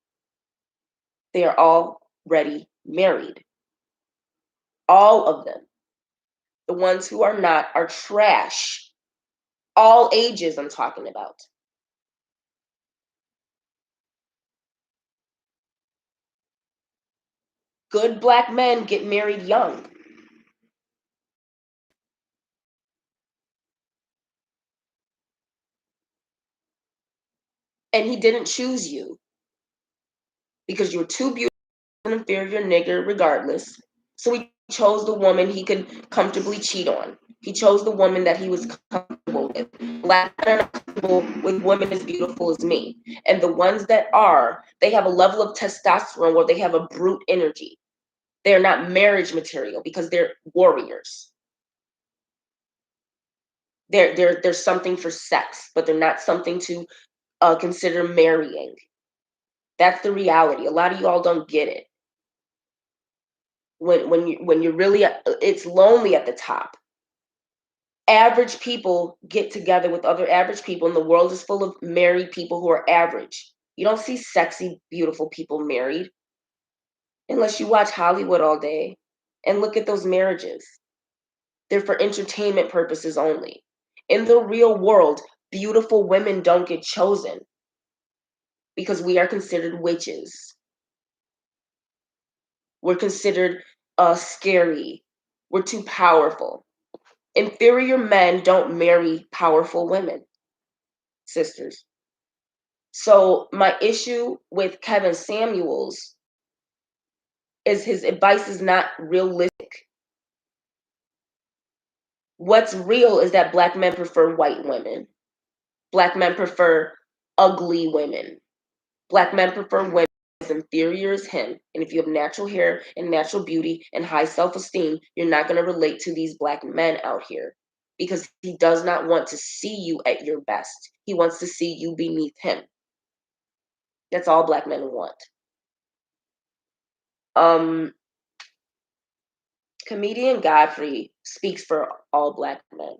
They are already married. All of them. The ones who are not are trash. All ages I'm talking about. Good Black men get married young. And he didn't choose you because you were too beautiful, an inferior nigger regardless. So he chose the woman he could comfortably cheat on. He chose the woman that he was comfortable with. Black men are not comfortable with women as beautiful as me. And the ones that are, they have a level of testosterone where they have a brute energy. They're not marriage material because they're warriors. They're something for sex, but they're not something to consider marrying. That's the reality. A lot of you all don't get it. When you're really, it's lonely at the top. Average people get together with other average people, and the world is full of married people who are average. You don't see sexy, beautiful people married unless you watch Hollywood all day and look at those marriages. They're for entertainment purposes only. In the real world, beautiful women don't get chosen because we are considered witches. We're considered scary. We're too powerful. Inferior men don't marry powerful women, sisters. So my issue with Kevin Samuels is his advice is not realistic. What's real is that Black men prefer white women. Black men prefer ugly women. Black men prefer women as inferior as him. And if you have natural hair and natural beauty and high self-esteem, you're not going to relate to these Black men out here because he does not want to see you at your best. He wants to see you beneath him. That's all Black men want. Comedian Godfrey speaks for all Black men.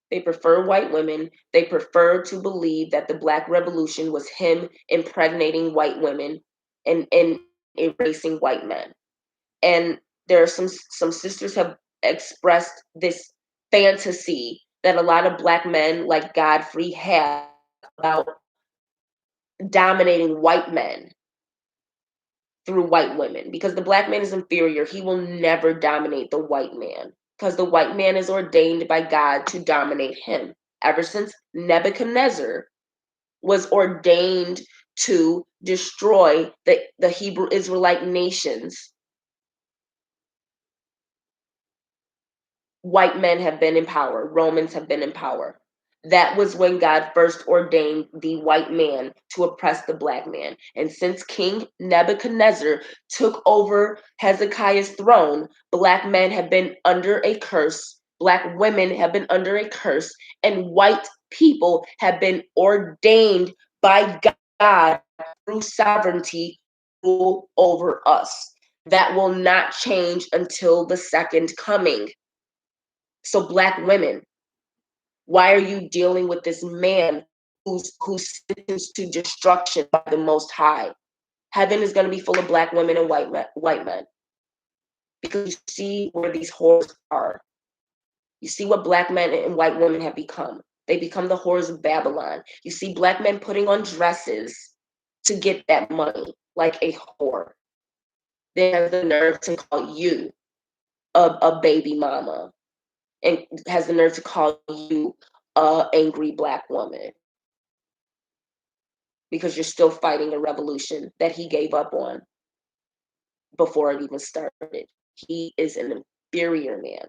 They prefer white women. They prefer to believe that the Black Revolution was him impregnating white women and erasing white men. And there are some sisters have expressed this fantasy that a lot of Black men like Godfrey have about dominating white men through white women because the Black man is inferior. He will never dominate the white man because the white man is ordained by God to dominate him. Ever since Nebuchadnezzar was ordained to destroy the Hebrew Israelite nations, white men have been in power, Romans have been in power. That was when God first ordained the white man to oppress the Black man. And since King Nebuchadnezzar took over Hezekiah's throne, Black men have been under a curse, Black women have been under a curse, and white people have been ordained by God through sovereignty to rule over us. That will not change until the second coming. So Black women, why are you dealing with this man who's sentenced to destruction by the Most High? Heaven is going to be full of Black women and white men. Because you see where these whores are. You see what Black men and white women have become. They become the whores of Babylon. You see Black men putting on dresses to get that money, like a whore. They have the nerve to call you a baby mama, and has the nerve to call you a angry Black woman. because you're still fighting a revolution that he gave up on before it even started. He is an inferior man.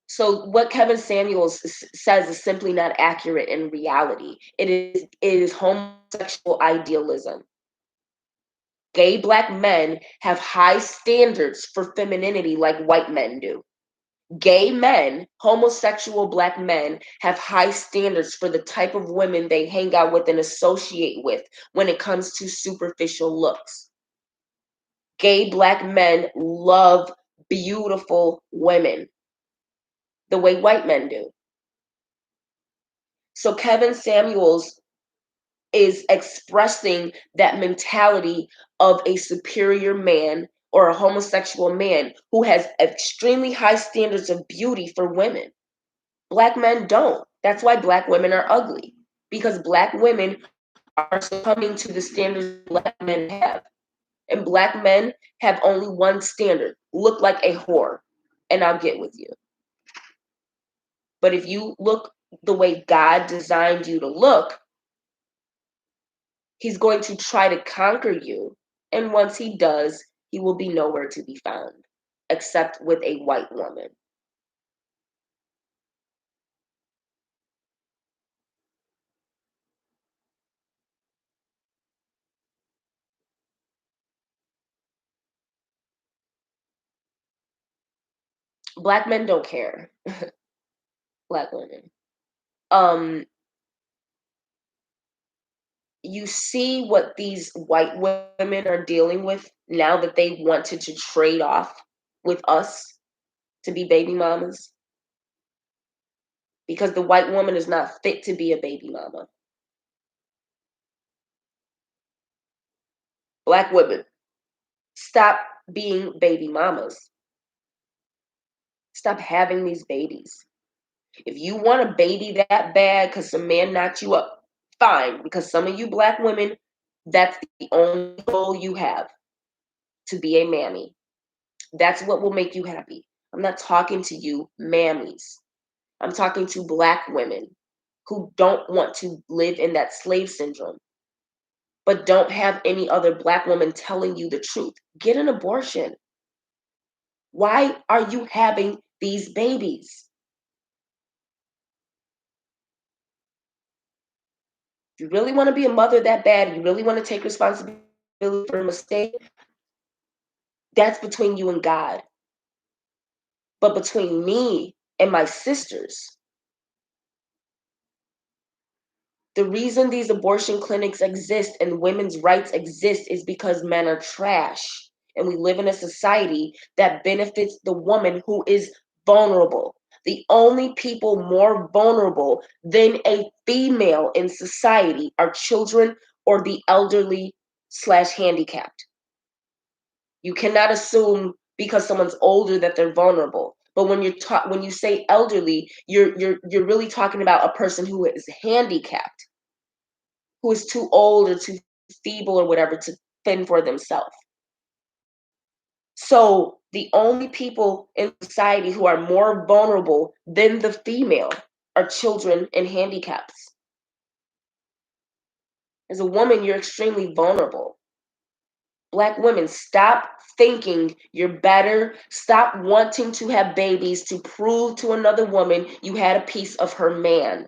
So what Kevin Samuels says is simply not accurate in reality. It is homosexual idealism. Gay black men have high standards for femininity like white men do. Gay men, homosexual black men, have high standards for the type of women they hang out with and associate with when it comes to superficial looks. Gay black men love beautiful women the way white men do. So Kevin Samuels is expressing that mentality of a superior man or a homosexual man who has extremely high standards of beauty for women. Black men don't. That's why black women are ugly, because black women are succumbing to the standards black men have. And black men have only one standard: look like a whore, and I'll get with you. But if you look the way God designed you to look, he's going to try to conquer you. And once he does, he will be nowhere to be found, except with a white woman. Black men don't care. Black women. Um, you see what these white women are dealing with now that they wanted to trade off with us to be baby mamas, because the white woman is not fit to be a baby mama. Black women, stop being baby mamas. Stop having these babies. If you want a baby that bad because some man knocked you up, fine. Because some of you black women, that's the only goal you have, to be a mammy. That's what will make you happy. I'm not talking to you mammies. I'm talking to black women who don't want to live in that slave syndrome, but don't have any other black woman telling you the truth. Get an abortion. Why are you having these babies? If you really want to be a mother that bad, you really want to take responsibility for a mistake, that's between you and God. But between me and my sisters, the reason these abortion clinics exist and women's rights exist is because men are trash. And we live in a society that benefits the woman who is vulnerable. The only people more vulnerable than a female in society are children or the elderly slash handicapped. You cannot assume because someone's older that they're vulnerable. But when you say elderly, you're really talking about a person who is handicapped, who is too old or too feeble or whatever to fend for themselves. So the only people in society who are more vulnerable than the female are children and handicaps. As a woman, you're extremely vulnerable. Black women, stop thinking you're better. Stop wanting to have babies to prove to another woman you had a piece of her man.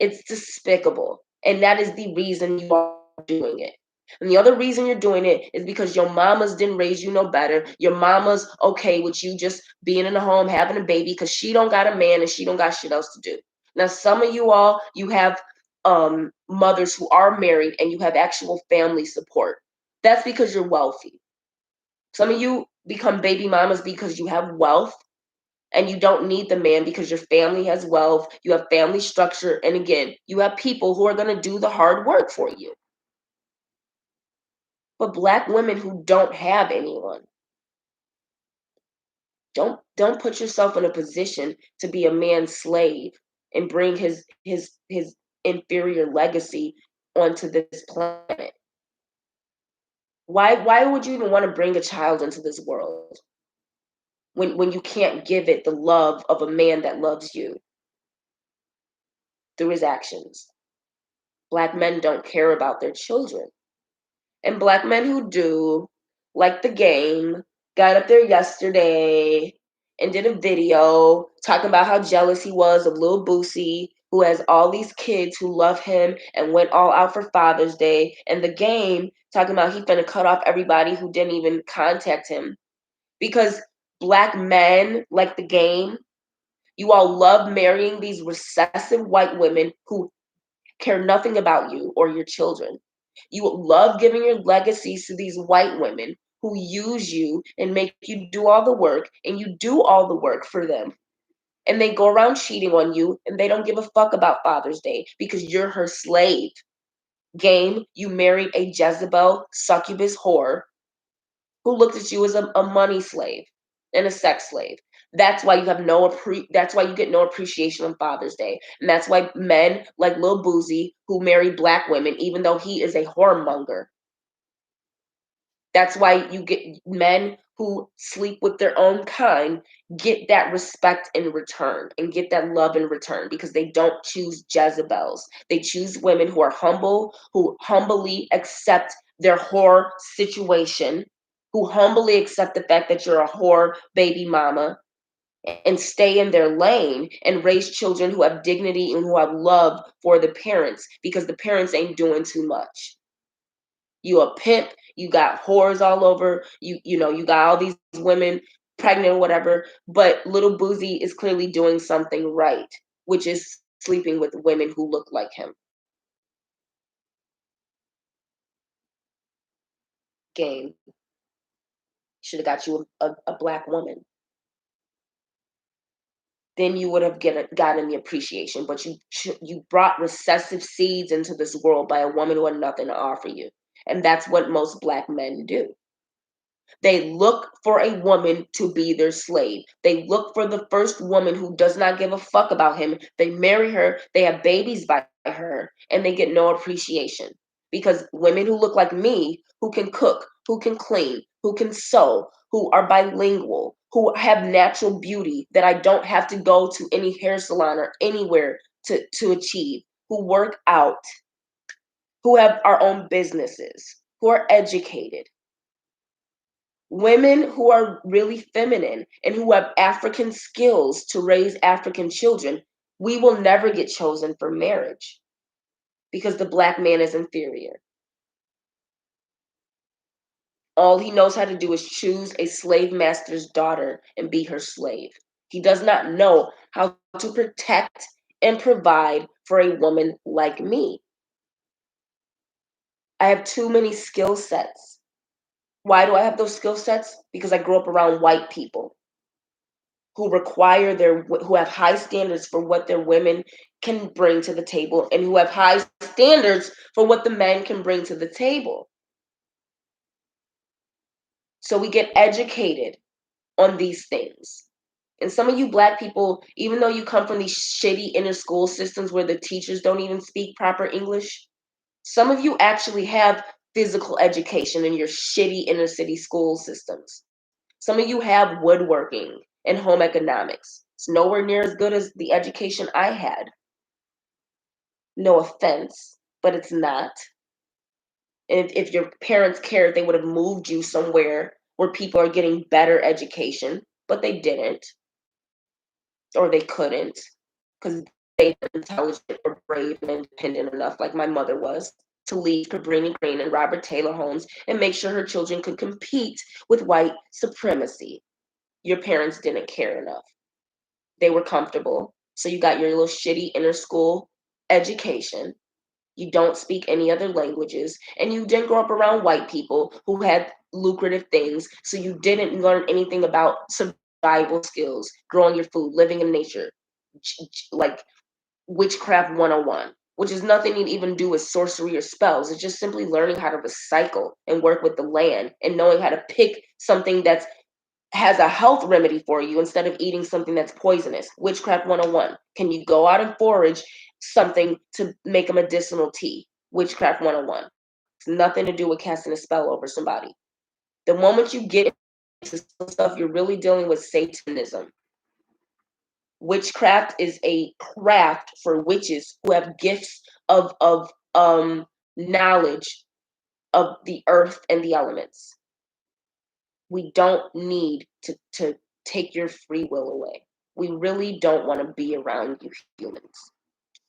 It's despicable. And that is the reason you are doing it. And the other reason you're doing it is because your mamas didn't raise you no better. Your mama's okay with you just being in the home, having a baby, because she don't got a man and she don't got shit else to do. Now, some of you all, you have mothers who are married and you have actual family support. That's because you're wealthy. Some of you become baby mamas because you have wealth and you don't need the man because your family has wealth, you have family structure, and again, you have people who are going to do the hard work for you. But black women who don't have anyone, don't put yourself in a position to be a man's slave and bring his inferior legacy onto this planet. Why would you even want to bring a child into this world? when you can't give it the love of a man that loves you through his actions. Black men don't care about their children. And black men who do, like the game, got up there yesterday and did a video talking about how jealous he was of Lil Boosie, who has all these kids who love him and went all out for Father's Day. And the game talking about he finna cut off everybody who didn't even contact him. Because black men, like the game, you all love marrying these recessive white women who care nothing about you or your children. You love giving your legacies to these white women who use you and make you do all the work, and you do all the work for them. And they go around cheating on you, and they don't give a fuck about Father's Day because you're her slave. Game, you married a Jezebel succubus whore who looked at you as a money slave and a sex slave. That's why you have that's why you get no appreciation on Father's Day. And that's why men like Lil Boozy who marry black women, even though he is a whoremonger. That's why you get men who sleep with their own kind get that respect in return and get that love in return because they don't choose Jezebels. They choose women who are humble, who humbly accept their whore situation, who humbly accept the fact that you're a whore baby mama and stay in their lane and raise children who have dignity and who have love for the parents because the parents ain't doing too much. You a pimp, you got whores all over, you got all these women pregnant or whatever, but little Boozy is clearly doing something right, which is sleeping with women who look like him. Game. Should have got you a black woman. Then you would have gotten the appreciation, but you brought recessive seeds into this world by a woman who had nothing to offer you. And that's what most black men do. They look for a woman to be their slave. They look for the first woman who does not give a fuck about him. They marry her, they have babies by her, and they get no appreciation. Because women who look like me, who can cook, who can clean, who can sew, who are bilingual, who have natural beauty that I don't have to go to any hair salon or anywhere to achieve, who work out, who have our own businesses, who are educated, women who are really feminine and who have African skills to raise African children, we will never get chosen for marriage because the black man is inferior. All he knows how to do is choose a slave master's daughter and be her slave. He does not know how to protect and provide for a woman like me. I have too many skill sets. Why do I have those skill sets? Because I grew up around white people who have high standards for what their women can bring to the table and who have high standards for what the men can bring to the table. So we get educated on these things. And some of you black people, even though you come from these shitty inner school systems where the teachers don't even speak proper English, some of you actually have physical education in your shitty inner city school systems. Some of you have woodworking and home economics. It's nowhere near as good as the education I had. No offense, but it's not. And if your parents cared, they would have moved you somewhere where people are getting better education, but they didn't, or they couldn't, because they weren't intelligent or brave and independent enough, like my mother was, to leave Cabrini Green and Robert Taylor homes and make sure her children could compete with white supremacy. Your parents didn't care enough. They were comfortable. So you got your little shitty inner school education. You don't speak any other languages. And you didn't grow up around white people who had lucrative things. So you didn't learn anything about survival skills, growing your food, living in nature, like witchcraft 101, which is nothing to even do with sorcery or spells. It's just simply learning how to recycle and work with the land and knowing how to pick something that's has a health remedy for you instead of eating something that's poisonous. Witchcraft 101. Can you go out and forage something to make a medicinal tea? Witchcraft 101. It's nothing to do with casting a spell over somebody. The moment you get to stuff, you're really dealing with Satanism. Witchcraft is a craft for witches who have gifts of knowledge of the earth and the elements. We don't need to take your free will away. We really don't want to be around you humans,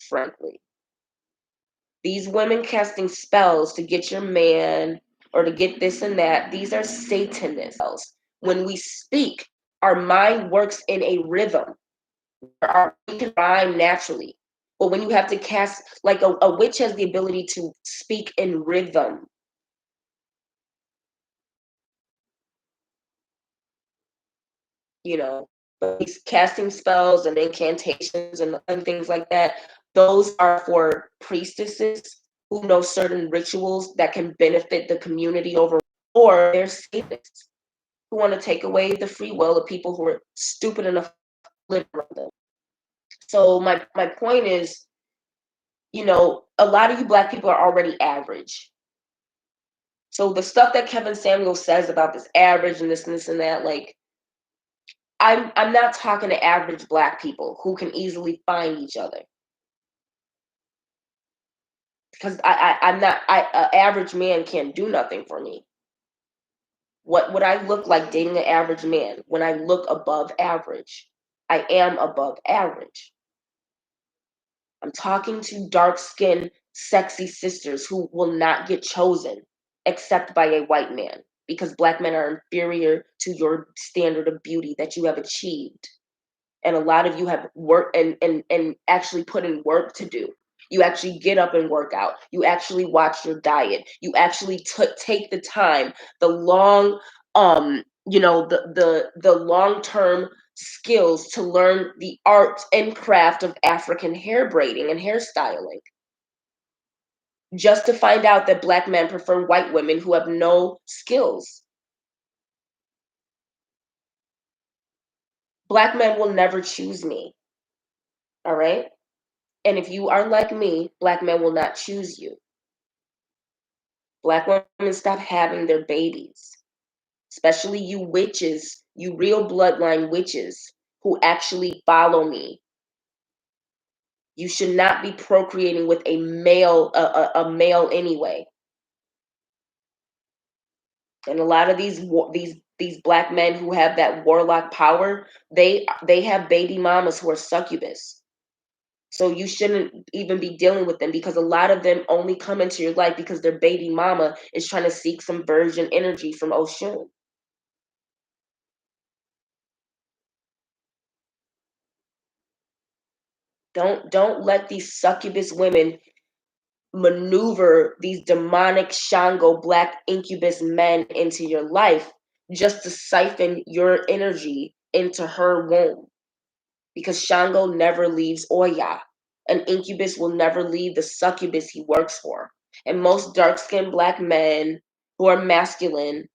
frankly. These women casting spells to get your man or to get this and that, these are Satanists. When we speak, our mind works in a rhythm. We can rhyme naturally. But when you have to cast, like a witch has the ability to speak in rhythm. You know, but these casting spells and incantations and things like that, those are for priestesses who know certain rituals that can benefit the community over, or they're Satanists who want to take away the free will of people who are stupid enough to live around them. So my point is, you know, a lot of you Black people are already average. So the stuff that Kevin Samuel says about this average and this and that, like, I'm not talking to average Black people who can easily find each other. Because I'm not, average man can't do nothing for me. What would I look like dating an average man when I look above average? I am above average. I'm talking to dark-skinned, sexy sisters who will not get chosen except by a white man because Black men are inferior to your standard of beauty that you have achieved. And a lot of you have work and actually put in work to do. You actually get up and work out. You actually watch your diet. You actually take the time, the long, the long-term skills to learn the art and craft of African hair braiding and hairstyling. Just to find out that Black men prefer white women who have no skills. Black men will never choose me. All right? And if you are like me, Black men will not choose you. Black women stop having their babies, especially you witches, you real bloodline witches who actually follow me. You should not be procreating with a male, a male anyway. And a lot of these Black men who have that warlock power, they have baby mamas who are succubus. So you shouldn't even be dealing with them because a lot of them only come into your life because their baby mama is trying to seek some virgin energy from Oshun. Don't let these succubus women maneuver these demonic Shango Black incubus men into your life just to siphon your energy into her womb. Because Shango never leaves Oya. An incubus will never leave the succubus he works for. And most dark-skinned Black men who are masculine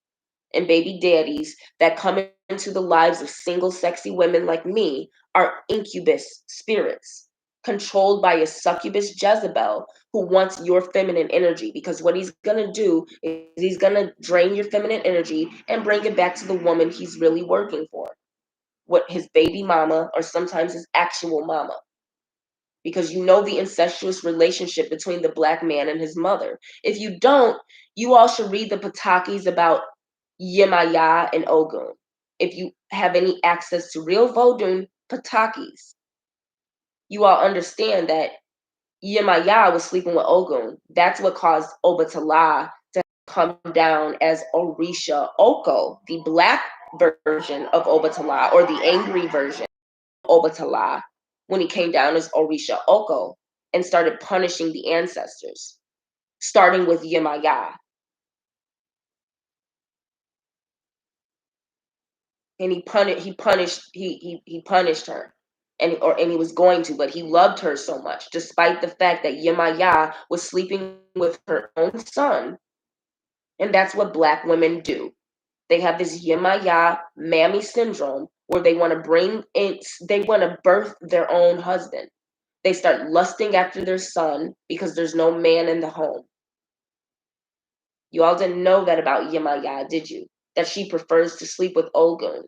and baby daddies that come into the lives of single sexy women like me are incubus spirits controlled by a succubus Jezebel who wants your feminine energy, because what he's going to do is he's going to drain your feminine energy and bring it back to the woman he's really working for, what his baby mama or sometimes his actual mama, because you know the incestuous relationship between the Black man and his mother. If you don't, you all should read the Patakis about Yemaya and Ogun. If you have any access to real Vodun Patakis, you all understand that Yemaya was sleeping with Ogun. That's what caused Obatala to come down as Orisha Oko, the Black version of Obatala, or the angry version of Obatala, when he came down as Orisha Oko and started punishing the ancestors, starting with Yemaya. And he punished her, and he was going to, but he loved her so much, despite the fact that Yemaya was sleeping with her own son. And that's what Black women do. They have this Yemaya mammy syndrome where they want to birth their own husband. They start lusting after their son because there's no man in the home. You all didn't know that about Yemaya, did you? that she prefers to sleep with Ogun,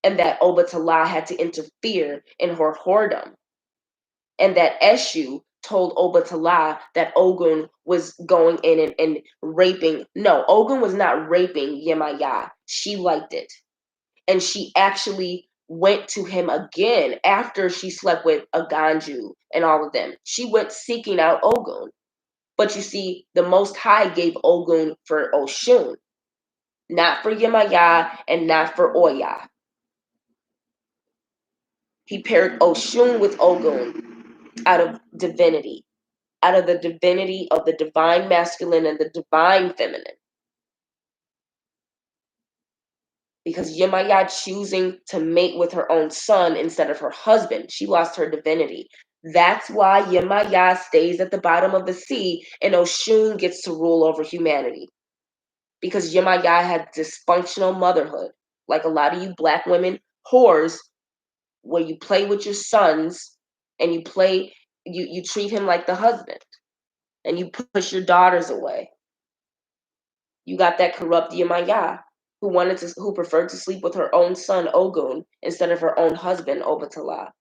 and that Obatala had to interfere in her whoredom, and that Eshu told Obatala that Ogun was going in and raping. No, Ogun was not raping Yemaya. She liked it. And she actually went to him again after she slept with Aganju and all of them. She went seeking out Ogun. But you see, the Most High gave Ogun for Oshun, not for Yemaya and not for Oya. He paired Oshun with Ogun out of divinity, out of the divinity of the divine masculine and the divine feminine. Because Yemaya choosing to mate with her own son instead of her husband, she lost her divinity. That's why Yemaya stays at the bottom of the sea and Oshun gets to rule over humanity. Because Yemaya had dysfunctional motherhood. Like a lot of you black women, whores, where you play with your sons and you treat him like the husband and you push your daughters away. You got that corrupt Yemaya who preferred to sleep with her own son Ogun instead of her own husband Obatala.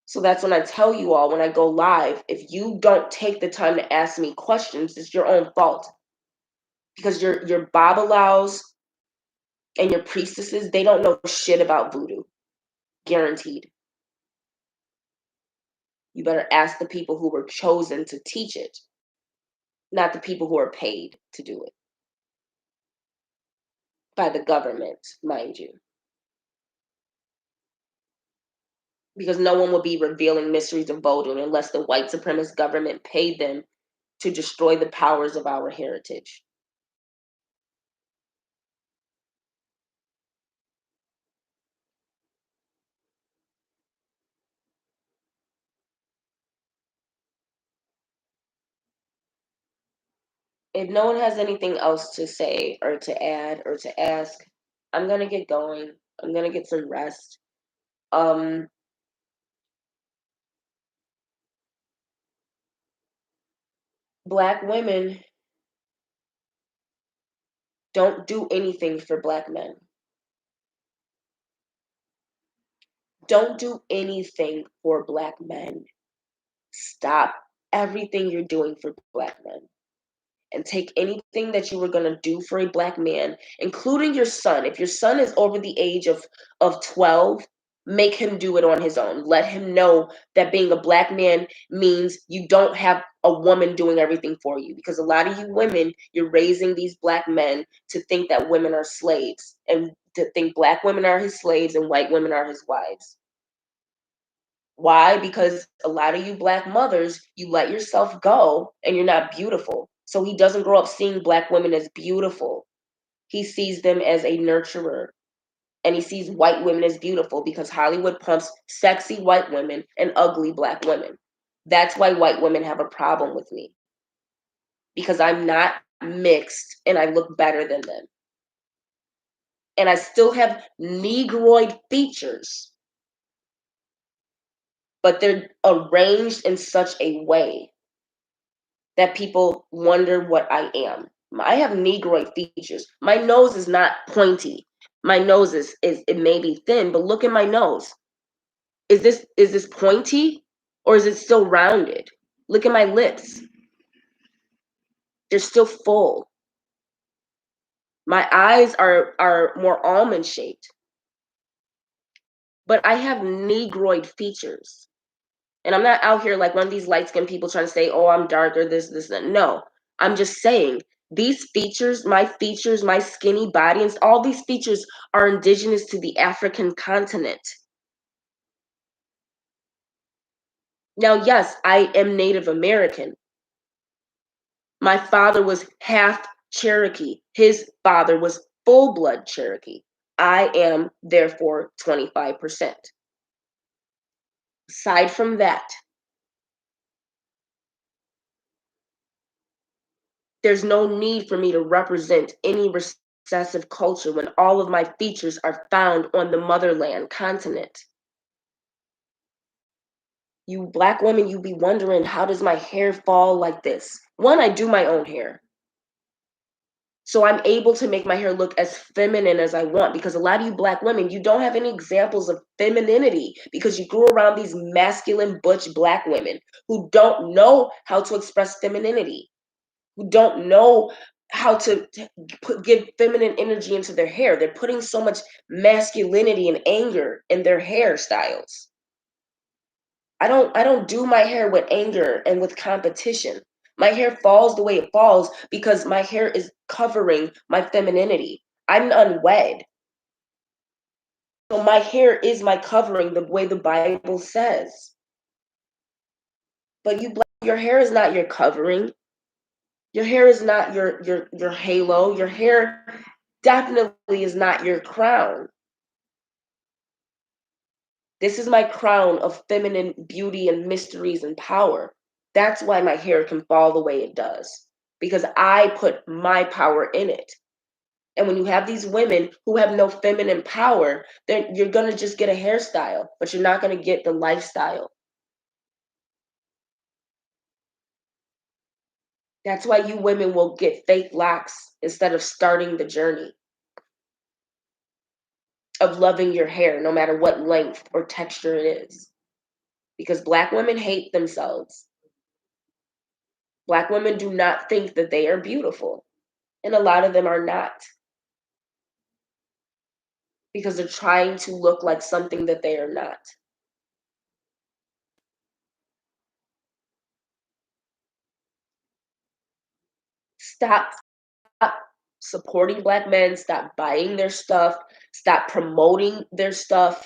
So that's when I tell you all when I go live, if you don't take the time to ask me questions, it's your own fault. Because your babalaos and your priestesses, they don't know shit about voodoo. Guaranteed. You better ask the people who were chosen to teach it, not the people who are paid to do it. By the government, mind you. Because no one would be revealing mysteries of voodoo unless the white supremacist government paid them to destroy the powers of our heritage. If no one has anything else to say or to add or to ask, I'm gonna get going. I'm gonna get some rest. Black women don't do anything for black men. Don't do anything for black men. Stop everything you're doing for black men. And take anything that you were going to do for a black man, including your son. If your son is over the age of 12, make him do it on his own. Let him know that being a black man means you don't have a woman doing everything for you. Because a lot of you women, you're raising these black men to think that women are slaves and to think black women are his slaves and white women are his wives. Why? Because a lot of you black mothers, you let yourself go and you're not beautiful. So he doesn't grow up seeing black women as beautiful. He sees them as a nurturer. And he sees white women as beautiful because Hollywood pumps sexy white women and ugly black women. That's why white women have a problem with me. Because I'm not mixed and I look better than them. And I still have negroid features, but they're arranged in such a way that people wonder what I am. I have negroid features. My nose is not pointy. My nose is it may be thin, but look at my nose. Is this pointy or is it still rounded? Look at my lips. They're still full. My eyes are more almond shaped. But I have negroid features. And I'm not out here like one of these light skinned people trying to say, oh, I'm darker, this, that. No, I'm just saying these features, my skinny body, and all these features are indigenous to the African continent. Now, yes, I am Native American. My father was half Cherokee. His father was full blood Cherokee. I am, therefore, 25%. Aside from that, there's no need for me to represent any recessive culture when all of my features are found on the motherland continent. You black women, you be wondering, how does my hair fall like this? One, I do my own hair. So I'm able to make my hair look as feminine as I want, because a lot of you black women, you don't have any examples of femininity because you grew around these masculine butch black women who don't know how to express femininity, who don't know how to give feminine energy into their hair. They're putting so much masculinity and anger in their hairstyles. I don't do my hair with anger and with competition. My hair falls the way it falls because my hair is covering my femininity. I'm unwed. So my hair is my covering the way the Bible says. But your hair is not your covering. Your hair is not your halo. Your hair definitely is not your crown. This is my crown of feminine beauty and mysteries and power. That's why my hair can fall the way it does, because I put my power in it. And when you have these women who have no feminine power, then you're going to just get a hairstyle, but you're not going to get the lifestyle. That's why you women will get fake locks instead of starting the journey of loving your hair, no matter what length or texture it is. Because black women hate themselves. Black women do not think that they are beautiful. And a lot of them are not, because they're trying to look like something that they are not. Stop supporting black men, stop buying their stuff, stop promoting their stuff,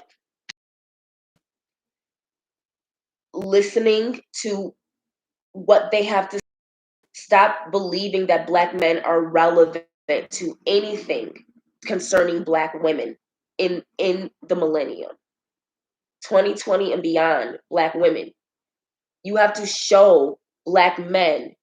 listening to what they have to. Stop believing that black men are relevant to anything concerning black women in the millennium. 2020 and beyond, black women. You have to show black men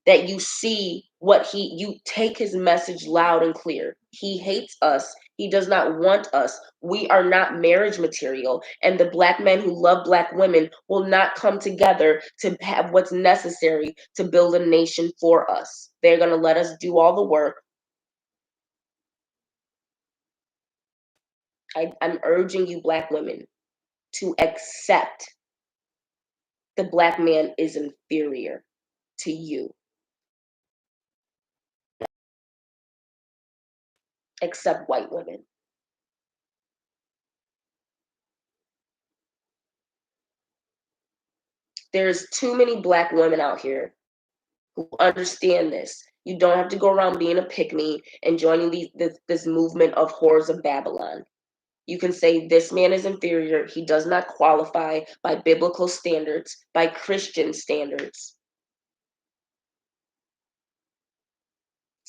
that you see you take his message loud and clear. He hates us. He does not want us. We are not marriage material. And the black men who love black women will not come together to have what's necessary to build a nation for us. They're going to let us do all the work. I'm urging you, black women, to accept the black man is inferior to you. Accept white women. There's too many black women out here who understand this. You don't have to go around being a pick me and joining this movement of whores of Babylon. You can say this man is inferior. He does not qualify by biblical standards, by Christian standards.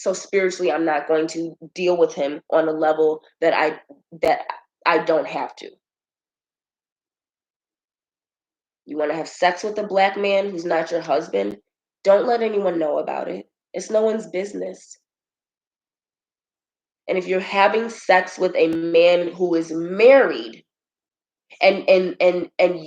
So spiritually, I'm not going to deal with him on a level that I don't have to. You want to have sex with a black man who's not your husband? Don't let anyone know about it. It's no one's business. And if you're having sex with a man who is married, and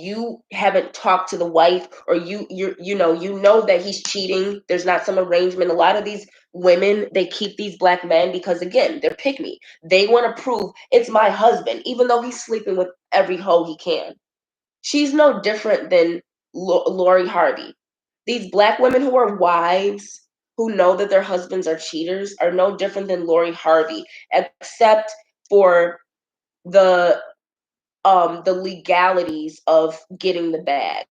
you haven't talked to the wife, or you know that he's cheating, there's not some arrangement. A lot of these women, they keep these black men because, again, they're pick me. They want to prove it's my husband, even though he's sleeping with every hoe he can. She's no different than Lori Harvey. These black women who are wives, who know that their husbands are cheaters, are no different than Lori Harvey, except for the the legalities of getting the bag.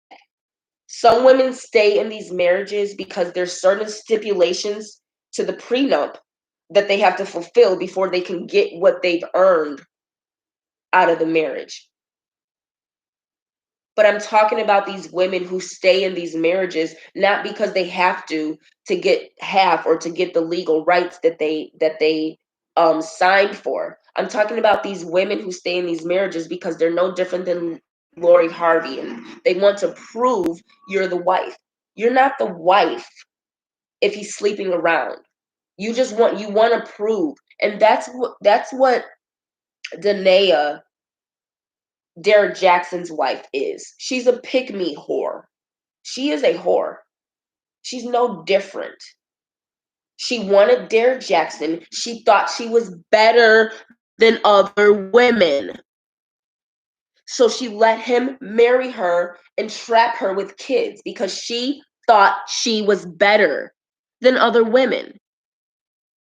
Some women stay in these marriages because there's certain stipulations to the prenup that they have to fulfill before they can get what they've earned out of the marriage. But I'm talking about these women who stay in these marriages not because they have to get half or to get the legal rights that they signed for. I'm talking about these women who stay in these marriages because they're no different than Lori Harvey, and they want to prove you're the wife. You're not the wife if he's sleeping around. You want to prove, and that's what Danae, Derek Jackson's wife, is. She's a pick me whore. She is a whore. She's no different. She wanted Derrick Jackson. She thought she was better than other women. So she let him marry her and trap her with kids because she thought she was better than other women.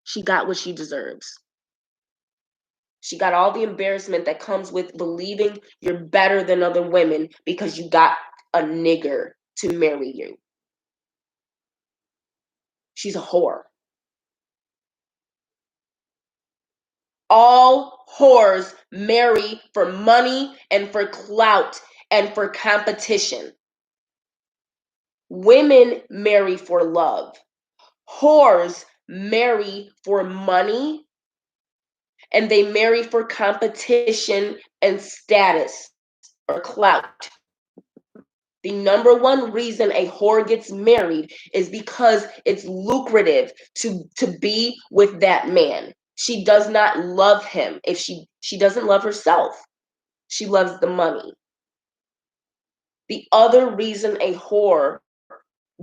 She got what she deserves. She got all the embarrassment that comes with believing you're better than other women because you got a nigger to marry you. She's a whore. All whores marry for money and for clout and for competition. Women marry for love. Whores marry for money and they marry for competition and status or clout. The number one reason a whore gets married is because it's lucrative to be with that man. She does not love him. If she doesn't love herself, she loves the money. The other reason a whore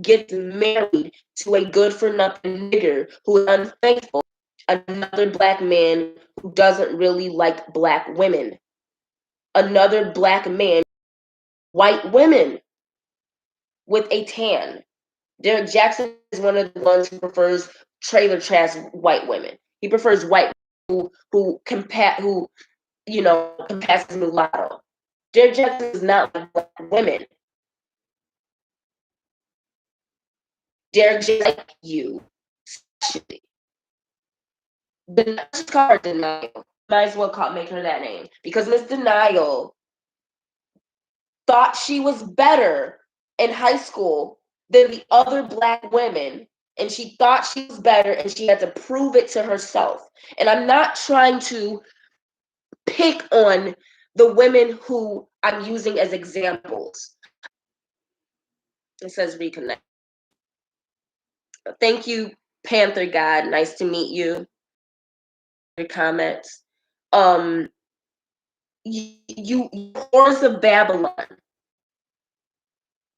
gets married to a good for nothing nigger who is unfaithful, another black man who doesn't really like black women, another black man, white women with a tan. Derrick Jackson is one of the ones who prefers trailer trash white women. He prefers white who can pass as mulatto. Derrick Jackson is not like black women. Derrick Jackson like you. Just call her Denial. Might as well make her that name because Miss Denial thought she was better in high school than the other black women, and she thought she was better and she had to prove it to herself. And I'm not trying to pick on the women who I'm using as examples. It says reconnect. Thank you, Panther God. Nice to meet you. Your comments. You whores of Babylon,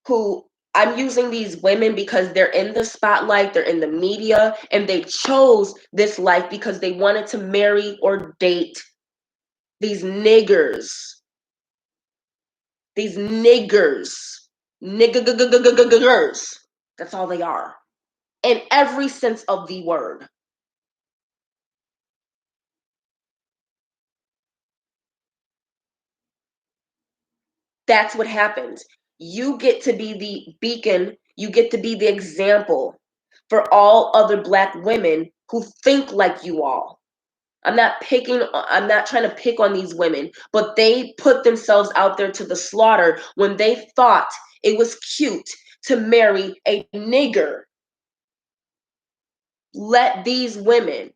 who I'm using these women because they're in the spotlight, they're in the media, and they chose this life because they wanted to marry or date these niggers. These niggers. Niggers. That's all they are. In every sense of the word. That's what happens. You get to be the beacon, you get to be the example for all other black women who think like you all. I'm not trying to pick on these women, but they put themselves out there to the slaughter when they thought it was cute to marry a nigger. Let these women,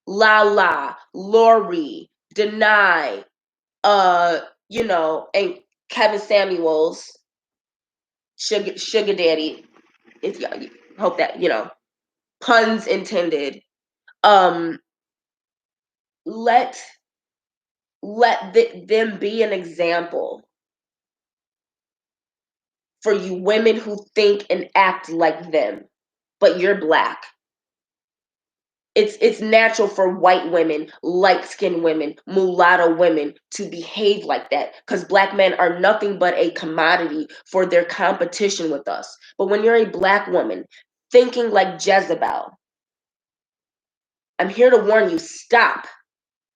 LaLa, Lori, Deny, and Kevin Samuels, sugar daddy, if y'all hope that, puns intended. Let them be an example for you women who think and act like them, but you're black. It's natural for white women, light-skinned women, mulatto women to behave like that because black men are nothing but a commodity for their competition with us. But when you're a black woman thinking like Jezebel, I'm here to warn you, stop.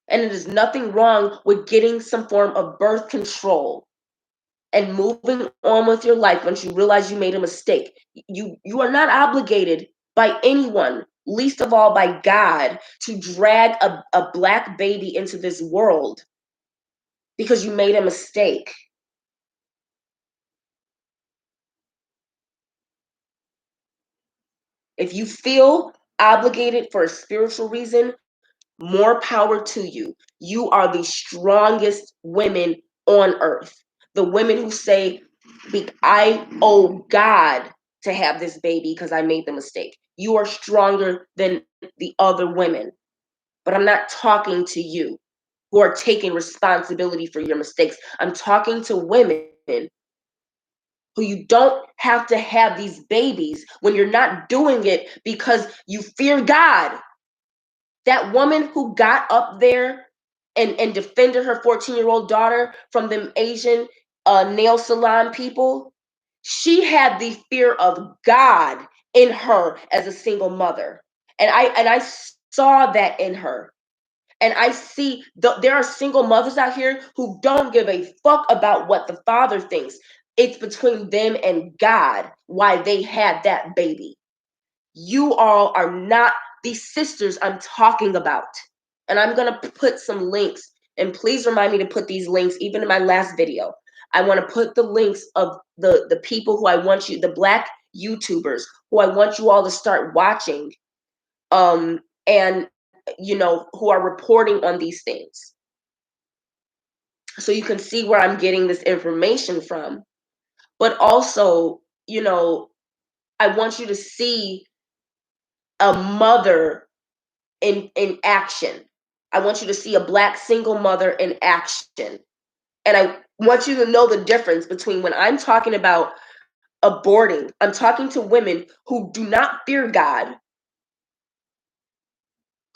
And it is nothing wrong with getting some form of birth control and moving on with your life once you realize you made a mistake. You are not obligated by anyone, least of all by God, to drag a black baby into this world because you made a mistake. If you feel obligated for a spiritual reason, more power to you. You are the strongest women on earth. The women who say, I owe God to have this baby because I made the mistake. You are stronger than the other women. But I'm not talking to you who are taking responsibility for your mistakes. I'm talking to women who you don't have to have these babies when you're not doing it because you fear God. That woman who got up there and defended her 14-year-old daughter from them Asian nail salon people, she had the fear of God in her as a single mother. And I saw that in her. And I see there are single mothers out here who don't give a fuck about what the father thinks. It's between them and God why they had that baby. You all are not these sisters I'm talking about. And I'm going to put some links. And please remind me to put these links even in my last video. I want to put the links of the people who I want you, the Black YouTubers who I want you all to start watching. And who are reporting on these things. So you can see where I'm getting this information from. But also, I want you to see a mother in action. I want you to see a Black single mother in action. And I want you to know the difference between when I'm talking about aborting, I'm talking to women who do not fear God,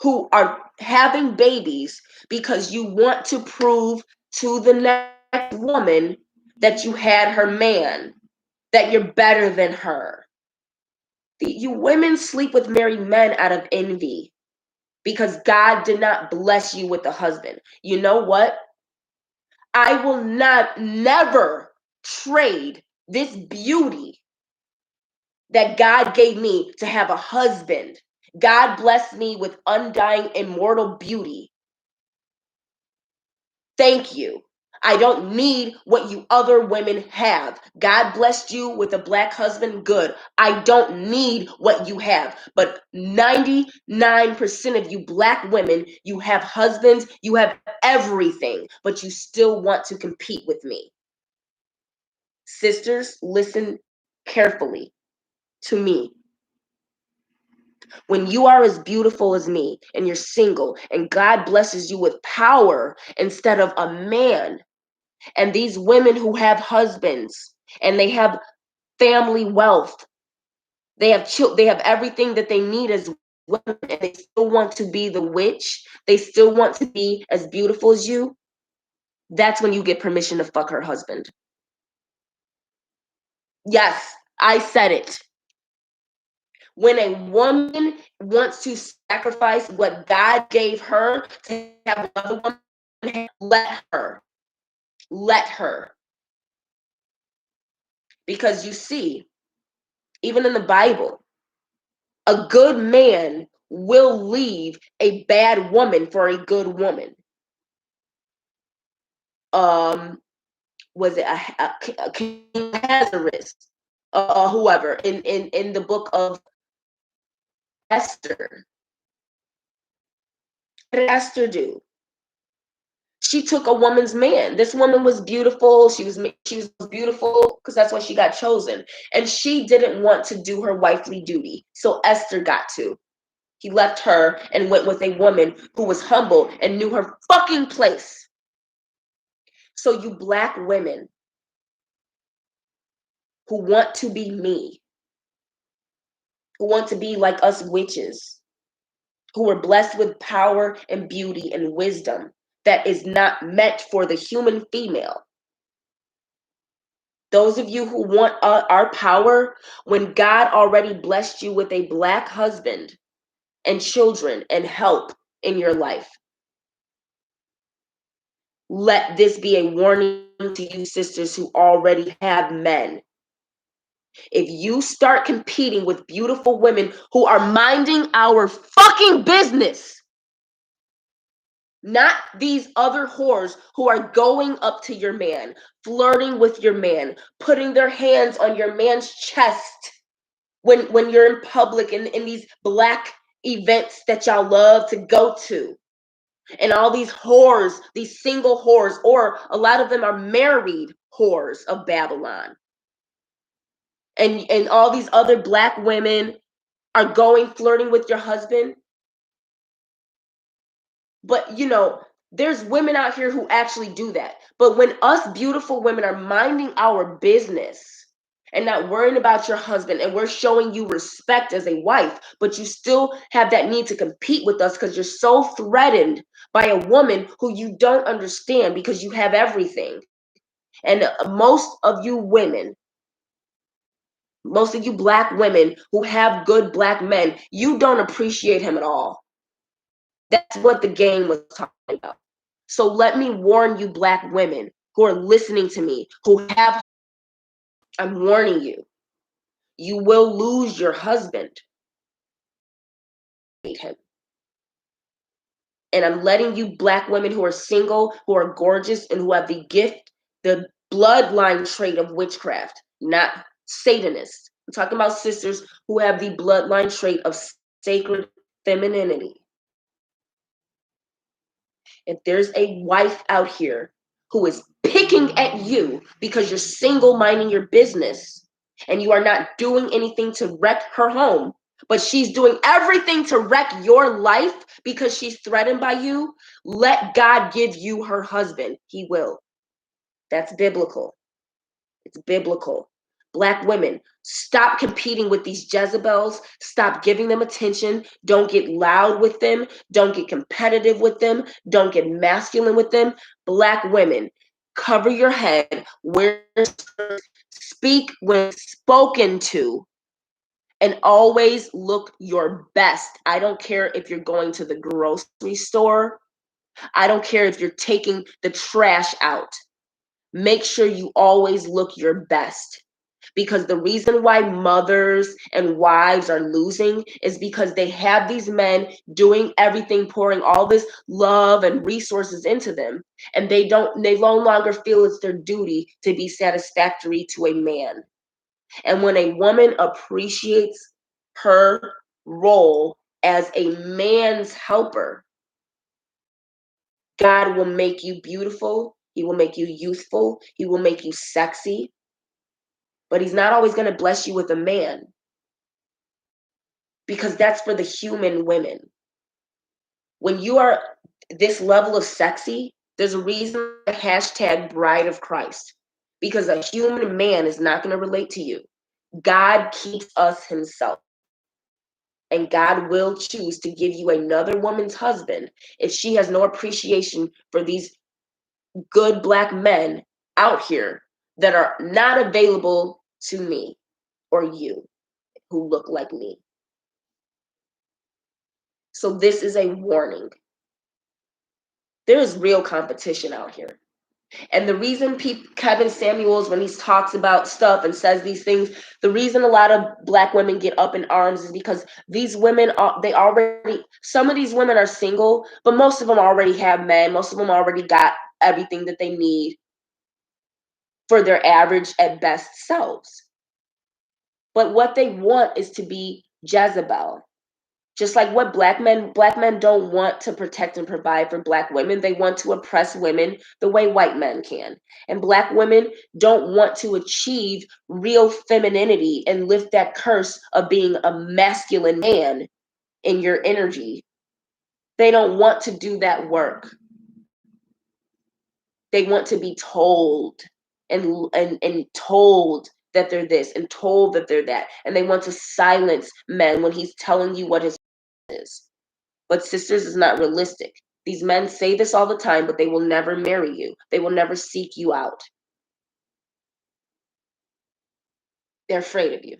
who are having babies because you want to prove to the next woman that you had her man, that you're better than her. You women sleep with married men out of envy because God did not bless you with a husband. You know what? I will never trade this beauty that God gave me to have a husband. God blessed me with undying, immortal beauty. Thank you. I don't need what you other women have. God blessed you with a Black husband. Good. I don't need what you have. But 99% of you Black women, you have husbands, you have everything, but you still want to compete with me. Sisters, listen carefully to me. When you are as beautiful as me and you're single and God blesses you with power instead of a man, and these women who have husbands and they have family wealth, they have everything that they need as women, and they still want to be the witch, they still want to be as beautiful as you, that's when you get permission to fuck her husband. Yes, I said it. When a woman wants to sacrifice what God gave her to have another woman, let her. Let her. Because you see, even in the Bible, a good man will leave a bad woman for a good woman. Was it a King Ahasuerus, whoever in the book of Esther? What did Esther do? She took a woman's man. This woman was beautiful. She was beautiful because that's why she got chosen. And she didn't want to do her wifely duty. So Esther got to. He left her and went with a woman who was humble and knew her fucking place. So you Black women who want to be me, who want to be like us witches, who are blessed with power and beauty and wisdom that is not meant for the human female. Those of you who want our power, when God already blessed you with a Black husband and children and help in your life, let this be a warning to you sisters who already have men. If you start competing with beautiful women who are minding our fucking business, not these other whores who are going up to your man, flirting with your man, putting their hands on your man's chest when you're in public in these Black events that y'all love to go to. And all these whores, these single whores, or a lot of them are married whores of Babylon. And all these other Black women are going flirting with your husband. But there's women out here who actually do that. But when us beautiful women are minding our business, and not worrying about your husband, and we're showing you respect as a wife, but you still have that need to compete with us because you're so threatened by a woman who you don't understand because you have everything. And most of you black women who have good black men, you don't appreciate him at all. That's what the game was talking about. So let me warn you, black women who are listening to me, I'm warning you, you will lose your husband. Him. And I'm letting you black women who are single, who are gorgeous, and who have the gift, the bloodline trait of witchcraft, not Satanists. I'm talking about sisters who have the bloodline trait of sacred femininity. If there's a wife out here who is picking at you because you're single minding your business and you are not doing anything to wreck her home, but she's doing everything to wreck your life because she's threatened by you, let God give you her husband. He will. That's biblical. It's biblical. Black women, stop competing with these Jezebels. Stop giving them attention. Don't get loud with them. Don't get competitive with them. Don't get masculine with them. Black women, cover your head. Speak when spoken to, and always look your best. I don't care if you're going to the grocery store. I don't care if you're taking the trash out. Make sure you always look your best. Because the reason why mothers and wives are losing is because they have these men doing everything, pouring all this love and resources into them, and they no longer feel it's their duty to be satisfactory to a man. And when a woman appreciates her role as a man's helper, God will make you beautiful. He will make you youthful. He will make you sexy. But he's not always going to bless you with a man, because that's for the human women. When you are this level of sexy, there's a reason the hashtag bride of Christ, because a human man is not going to relate to you. God keeps us himself. And God will choose to give you another woman's husband if she has no appreciation for these good black men out here that are not available to me or you who look like me. So this is a warning. There is real competition out here. And the reason Kevin Samuels, when he talks about stuff and says these things, the reason a lot of black women get up in arms is because these women, some of these women are single, but most of them already have men. Most of them already got everything that they need for their average at best selves. But what they want is to be Jezebel. Just like what black men don't want to protect and provide for black women. They want to oppress women the way white men can. And black women don't want to achieve real femininity and lift that curse of being a masculine man in your energy. They don't want to do that work. They want to be told and told that they're this and told that they're that. And they want to silence men when he's telling you what his is. But sisters, is not realistic. These men say this all the time, but they will never marry you. They will never seek you out. They're afraid of you.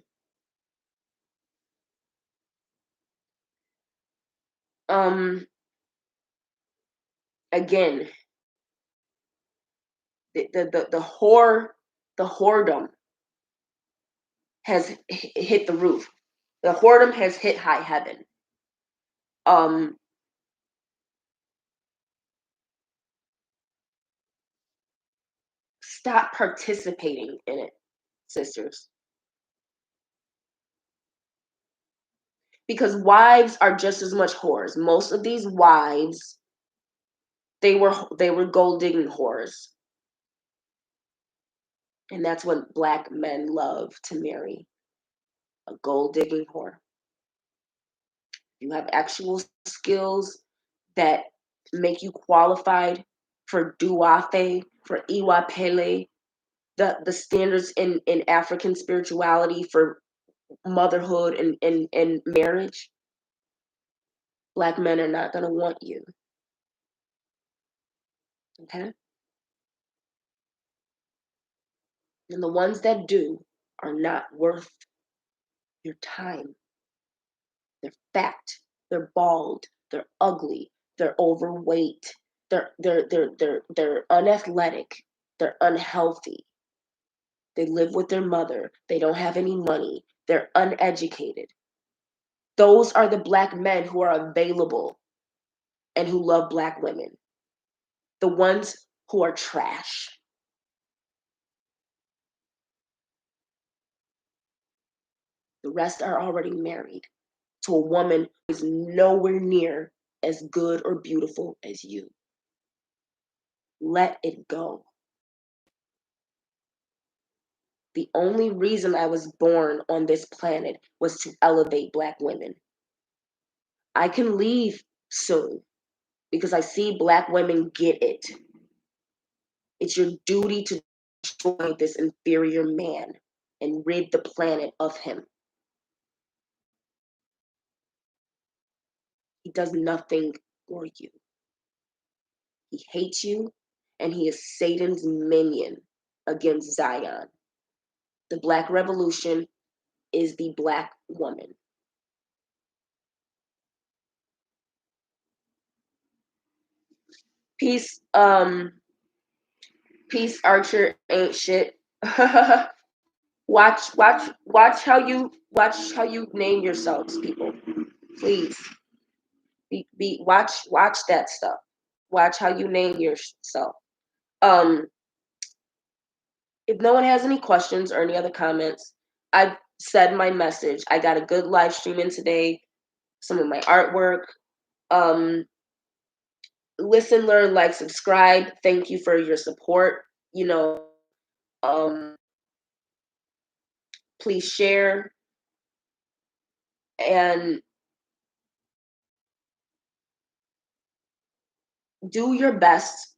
Again, the whoredom has hit the roof. The whoredom has hit high heaven. Stop participating in it, sisters. Because wives are just as much whores. Most of these wives, they were gold digging whores. And that's what black men love to marry. A gold digging whore. You have actual skills that make you qualified for duafe, for iwapele, the standards in African spirituality for motherhood and marriage, Black men are not going to want you. Okay? And the ones that do are not worth your time. They're fat, they're bald, they're ugly, they're overweight, they're unathletic, they're unhealthy. They live with their mother, they don't have any money, they're uneducated. Those are the Black men who are available and who love Black women. The ones who are trash. The rest are already married to a woman who is nowhere near as good or beautiful as you. Let it go. The only reason I was born on this planet was to elevate Black women. I can leave soon because I see Black women get it. It's your duty to destroy this inferior man and rid the planet of him. He does nothing for you. He hates you, and he is Satan's minion against Zion. The Black Revolution is the Black woman. Peace, peace, Archer ain't shit. watch how you name yourselves, people. Please. Watch that stuff. Watch how you name yourself. If no one has any questions or any other comments, I've said my message. I got a good live stream in today, some of my artwork. Listen, learn, like, subscribe. Thank you for your support. Please share and do your best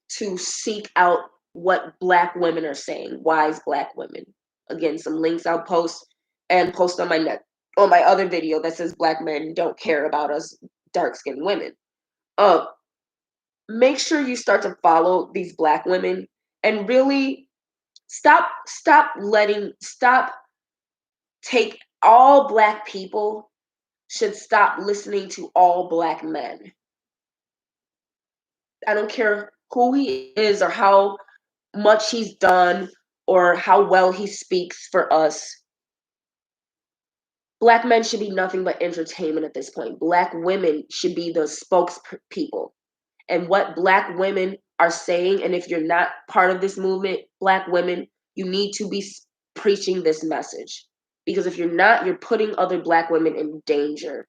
to seek out what Black women are saying, wise Black women. Again, some links I'll post and post on my other video that says Black men don't care about us dark-skinned women. Make sure you start to follow these Black women and really stop take all Black people should stop listening to all Black men. I don't care who he is or how much he's done or how well he speaks for us. Black men should be nothing but entertainment at this point. Black women should be the spokespeople. And what Black women are saying, and if you're not part of this movement, Black women, you need to be preaching this message. Because if you're not, you're putting other Black women in danger.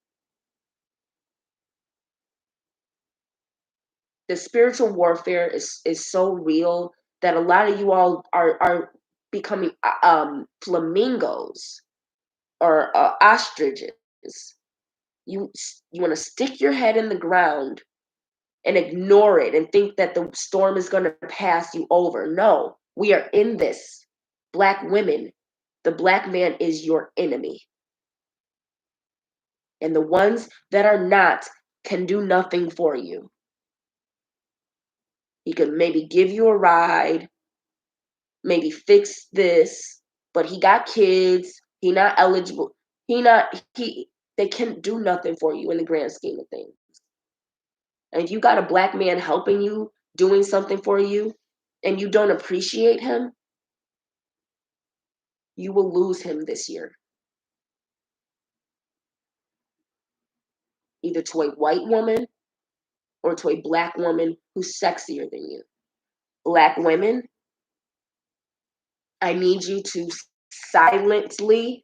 The spiritual warfare is so real that a lot of you all are becoming flamingos or ostriches. You want to stick your head in the ground and ignore it and think that the storm is going to pass you over. No, we are in this. Black women, the Black man is your enemy. And the ones that are not can do nothing for you. He could maybe give you a ride, maybe fix this, but he got kids, he not eligible, they can't do nothing for you in the grand scheme of things. And if you got a Black man helping you, doing something for you, and you don't appreciate him, you will lose him this year. Either to a white woman or to a Black woman who's sexier than you. Black women, I need you to silently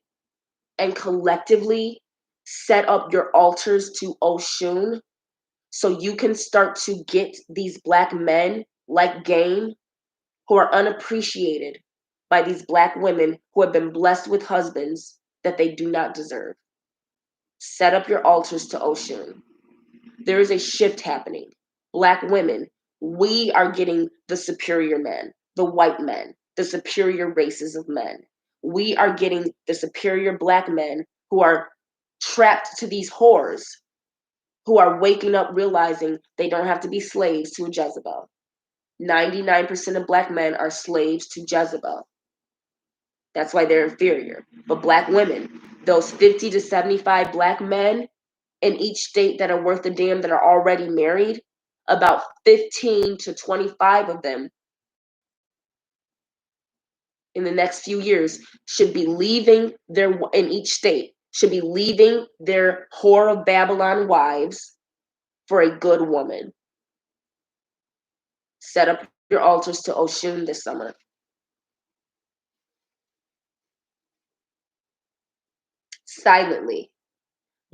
and collectively set up your altars to Oshun so you can start to get these Black men like game who are unappreciated by these Black women who have been blessed with husbands that they do not deserve. Set up your altars to Oshun. There is a shift happening. Black women, we are getting the superior men, the white men, the superior races of men. We are getting the superior Black men who are trapped to these whores, who are waking up realizing they don't have to be slaves to a Jezebel. 99% of Black men are slaves to Jezebel. That's why they're inferior. But Black women, those 50 to 75 Black men in each state that are worth a damn that are already married, about 15 to 25 of them in the next few years should be leaving in each state, should be leaving their whore of Babylon wives for a good woman. Set up your altars to Oshun this summer. Silently.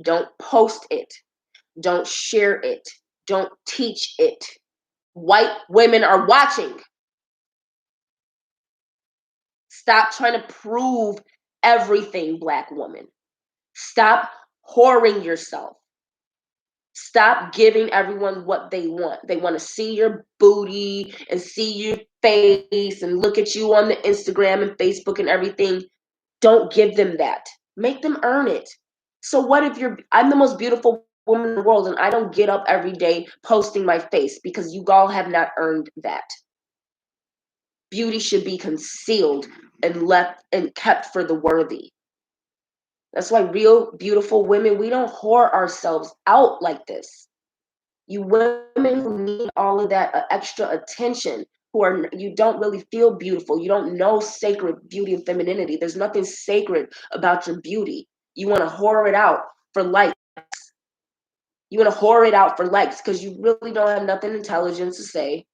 Don't post it. Don't share it. Don't teach it. White women are watching. Stop trying to prove everything, Black woman. Stop whoring yourself. Stop giving everyone what they want. They want to see your booty and see your face and look at you on the Instagram and Facebook and everything. Don't give them that. Make them earn it. So what if I'm the most beautiful woman in the world and I don't get up every day posting my face because you all have not earned that. Beauty should be concealed and left and kept for the worthy. That's why real beautiful women, we don't whore ourselves out like this. You women who need all of that extra attention, you don't really feel beautiful. You don't know sacred beauty and femininity. There's nothing sacred about your beauty. You want to whore it out for likes. You want to whore it out for likes because you really don't have nothing intelligent to say.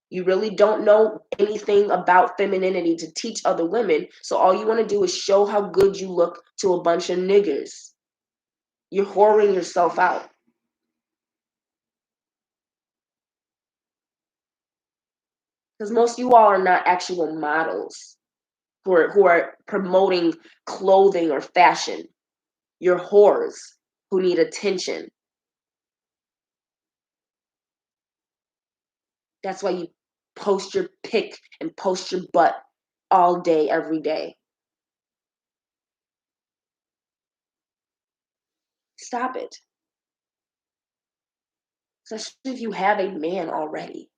You really don't know anything about femininity to teach other women. So all you want to do is show how good you look to a bunch of niggers. You're whoring yourself out. Because most of you all are not actual models who are promoting clothing or fashion. You're whores who need attention. That's why you post your pic and post your butt all day, every day. Stop it. Especially if you have a man already.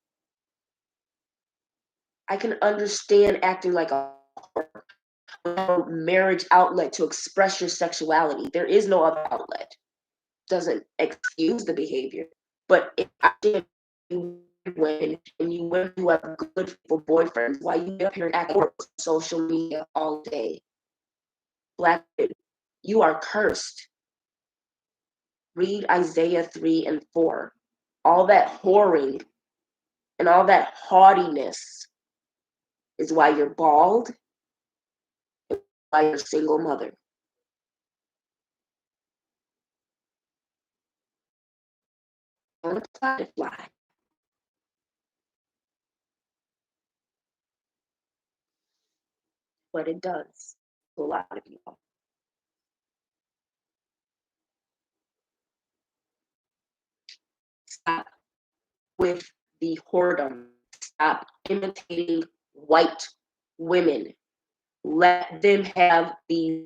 I can understand acting like a marriage outlet to express your sexuality. There is no other outlet. Doesn't excuse the behavior. But if you women and you women who have good boyfriends, why you get up here and act on social media all day? Black women, you are cursed. Read Isaiah 3 and 4. All that whoring and all that haughtiness is why you're bald and why you're a single mother. On a planet fly. But it does to a lot of people. Stop with the whoredom. Stop imitating white women. Let them have these.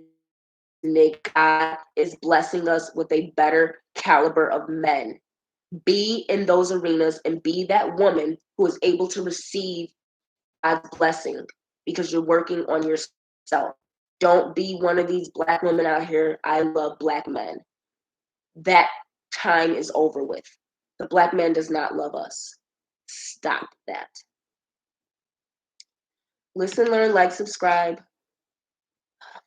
God is blessing us with a better caliber of men. Be in those arenas and be that woman who is able to receive God's blessing because you're working on yourself. Don't be one of these Black women out here. I love Black men. That time is over with. The Black man does not love us. Stop that. Listen, learn, like, subscribe.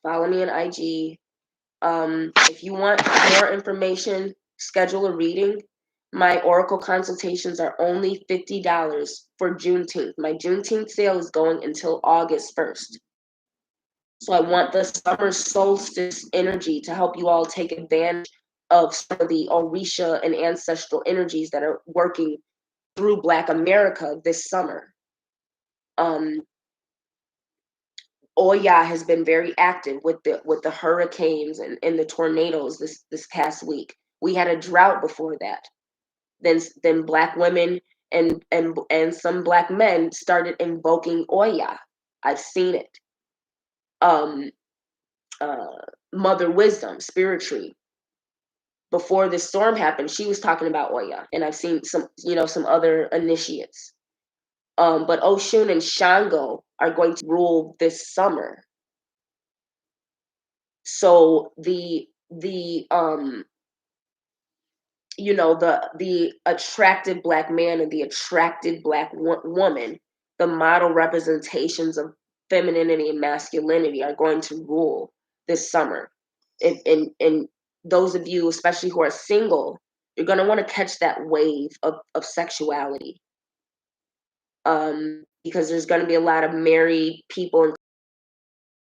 Follow me on IG. If you want more information, schedule a reading. My Oracle consultations are only $50 for Juneteenth. My Juneteenth sale is going until August 1st. So I want the summer solstice energy to help you all take advantage of some of the Orisha and ancestral energies that are working through Black America this summer. Oya has been very active with the hurricanes and the tornadoes this past week. We had a drought before that. Then Black women and some black men started invoking Oya. I've seen it. Um, uh, Mother Wisdom, Spirit Tree. Before this storm happened, she was talking about Oya, and I've seen some other initiates. But Oshun and Shango are going to rule this summer. So the attractive black man and the attracted black woman, the model representations of femininity and masculinity, are going to rule this summer. And those of you, especially who are single, you're going to want to catch that wave of sexuality, because there's going to be a lot of married people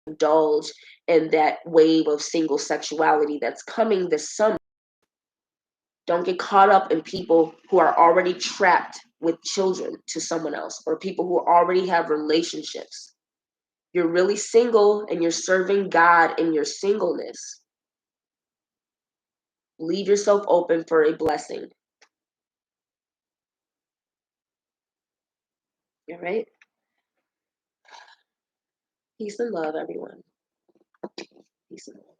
indulge in that wave of single sexuality that's coming this summer. Don't get caught up in people who are already trapped with children to someone else, or people who already have relationships. You're really single and you're serving God in your singleness. Leave yourself open for a blessing. All right? Peace and love, everyone. Peace and love.